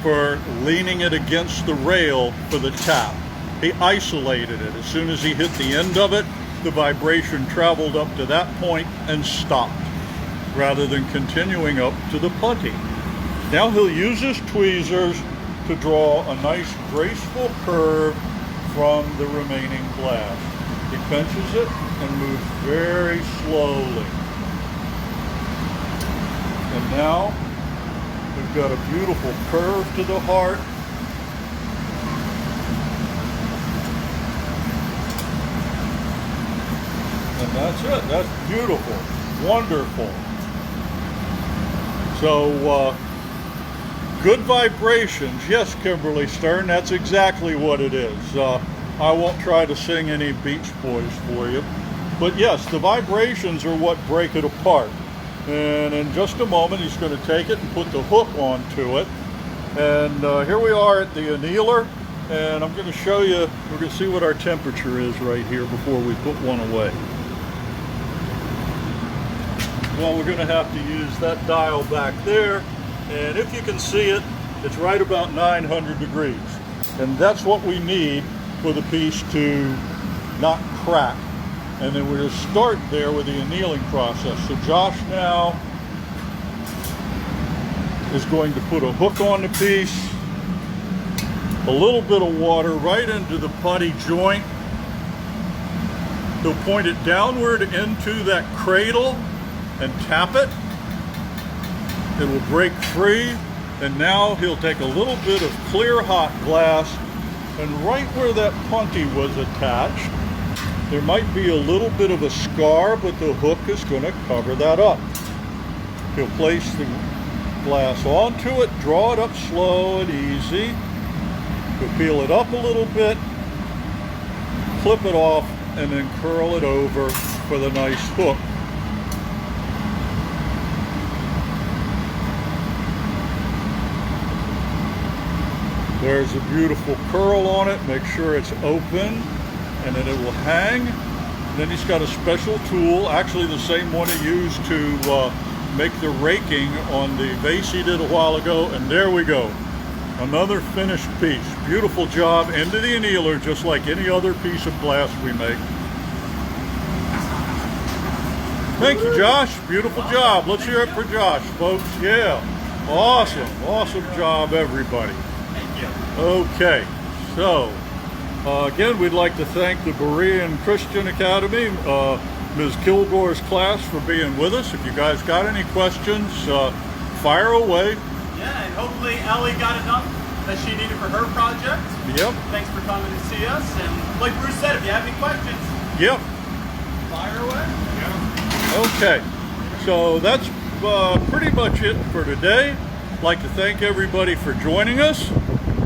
for leaning it against the rail for the tap. He isolated it. As soon as he hit the end of it, the vibration traveled up to that point and stopped, rather than continuing up to the punty. Now he'll use his tweezers to draw a nice graceful curve from the remaining glass. He pinches it and moves very slowly. And now we've got a beautiful curve to the heart. And that's it. That's beautiful. Wonderful. So, good vibrations. Yes, Kimberly Stern, that's exactly what it is. I won't try to sing any Beach Boys for you. But yes, the vibrations are what break it apart. And in just a moment, he's going to take it and put the hook onto it. And here we are at the annealer. And I'm going to show you, we're going to see what our temperature is right here before we put one away. Well, we're going to have to use that dial back there. And if you can see it, it's right about 900 degrees. And that's what we need for the piece to not crack. And then we're going to start there with the annealing process. So Josh now is going to put a hook on the piece, a little bit of water right into the putty joint. He'll point it downward into that cradle and tap it. It will break free, and now he'll take a little bit of clear hot glass, and right where that punty was attached, there might be a little bit of a scar, but the hook is going to cover that up. He'll place the glass onto it, draw it up slow and easy. He'll peel it up a little bit, clip it off, and then curl it over for the nice hook. There's a beautiful curl on it. Make sure it's open, and then it will hang. Then he's got a special tool, actually the same one he used to make the raking on the vase he did a while ago, and there we go. Another finished piece. Beautiful job into the annealer, just like any other piece of glass we make. Thank you, Josh. Beautiful job. Let's hear it for Josh, folks. Yeah. Awesome. Awesome job, everybody. Okay, so again, we'd like to thank the Berean Christian Academy, Ms. Kilgore's class, for being with us. If you guys got any questions, fire away. Yeah, and hopefully Ellie got enough that she needed for her project. Yep. Thanks for coming to see us. And like Bruce said, if you have any questions, yep, fire away. Yeah. Okay, so that's pretty much it for today. I'd like to thank everybody for joining us.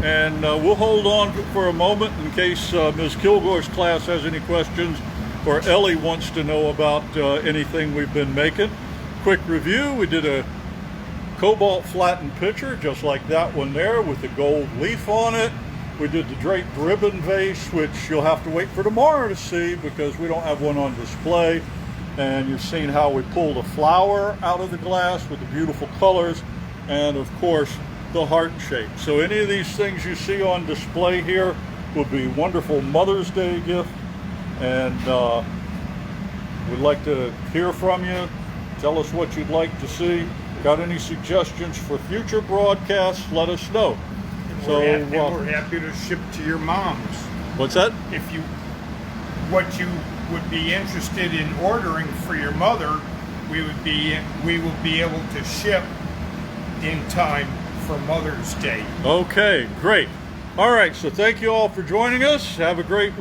And we'll hold on for a moment in case Ms. Kilgore's class has any questions, or Ellie wants to know about anything we've been making. Quick review, we did a cobalt flattened pitcher, just like that one there, with the gold leaf on it. We did the draped ribbon vase, which you'll have to wait for tomorrow to see because we don't have one on display. And you've seen how we pulled a flower out of the glass with the beautiful colors. and of course the heart shape. So any of these things you see on display here would be a wonderful Mother's Day gift, and we'd like to hear from you. Tell us what you'd like to see. Got any suggestions for future broadcasts? Let us know. And we're happy to ship to your moms. What's that? What you would be interested in ordering for your mother, we will be able to ship in time for Mother's Day. Okay, great. All right, so thank you all for joining us. Have a great week.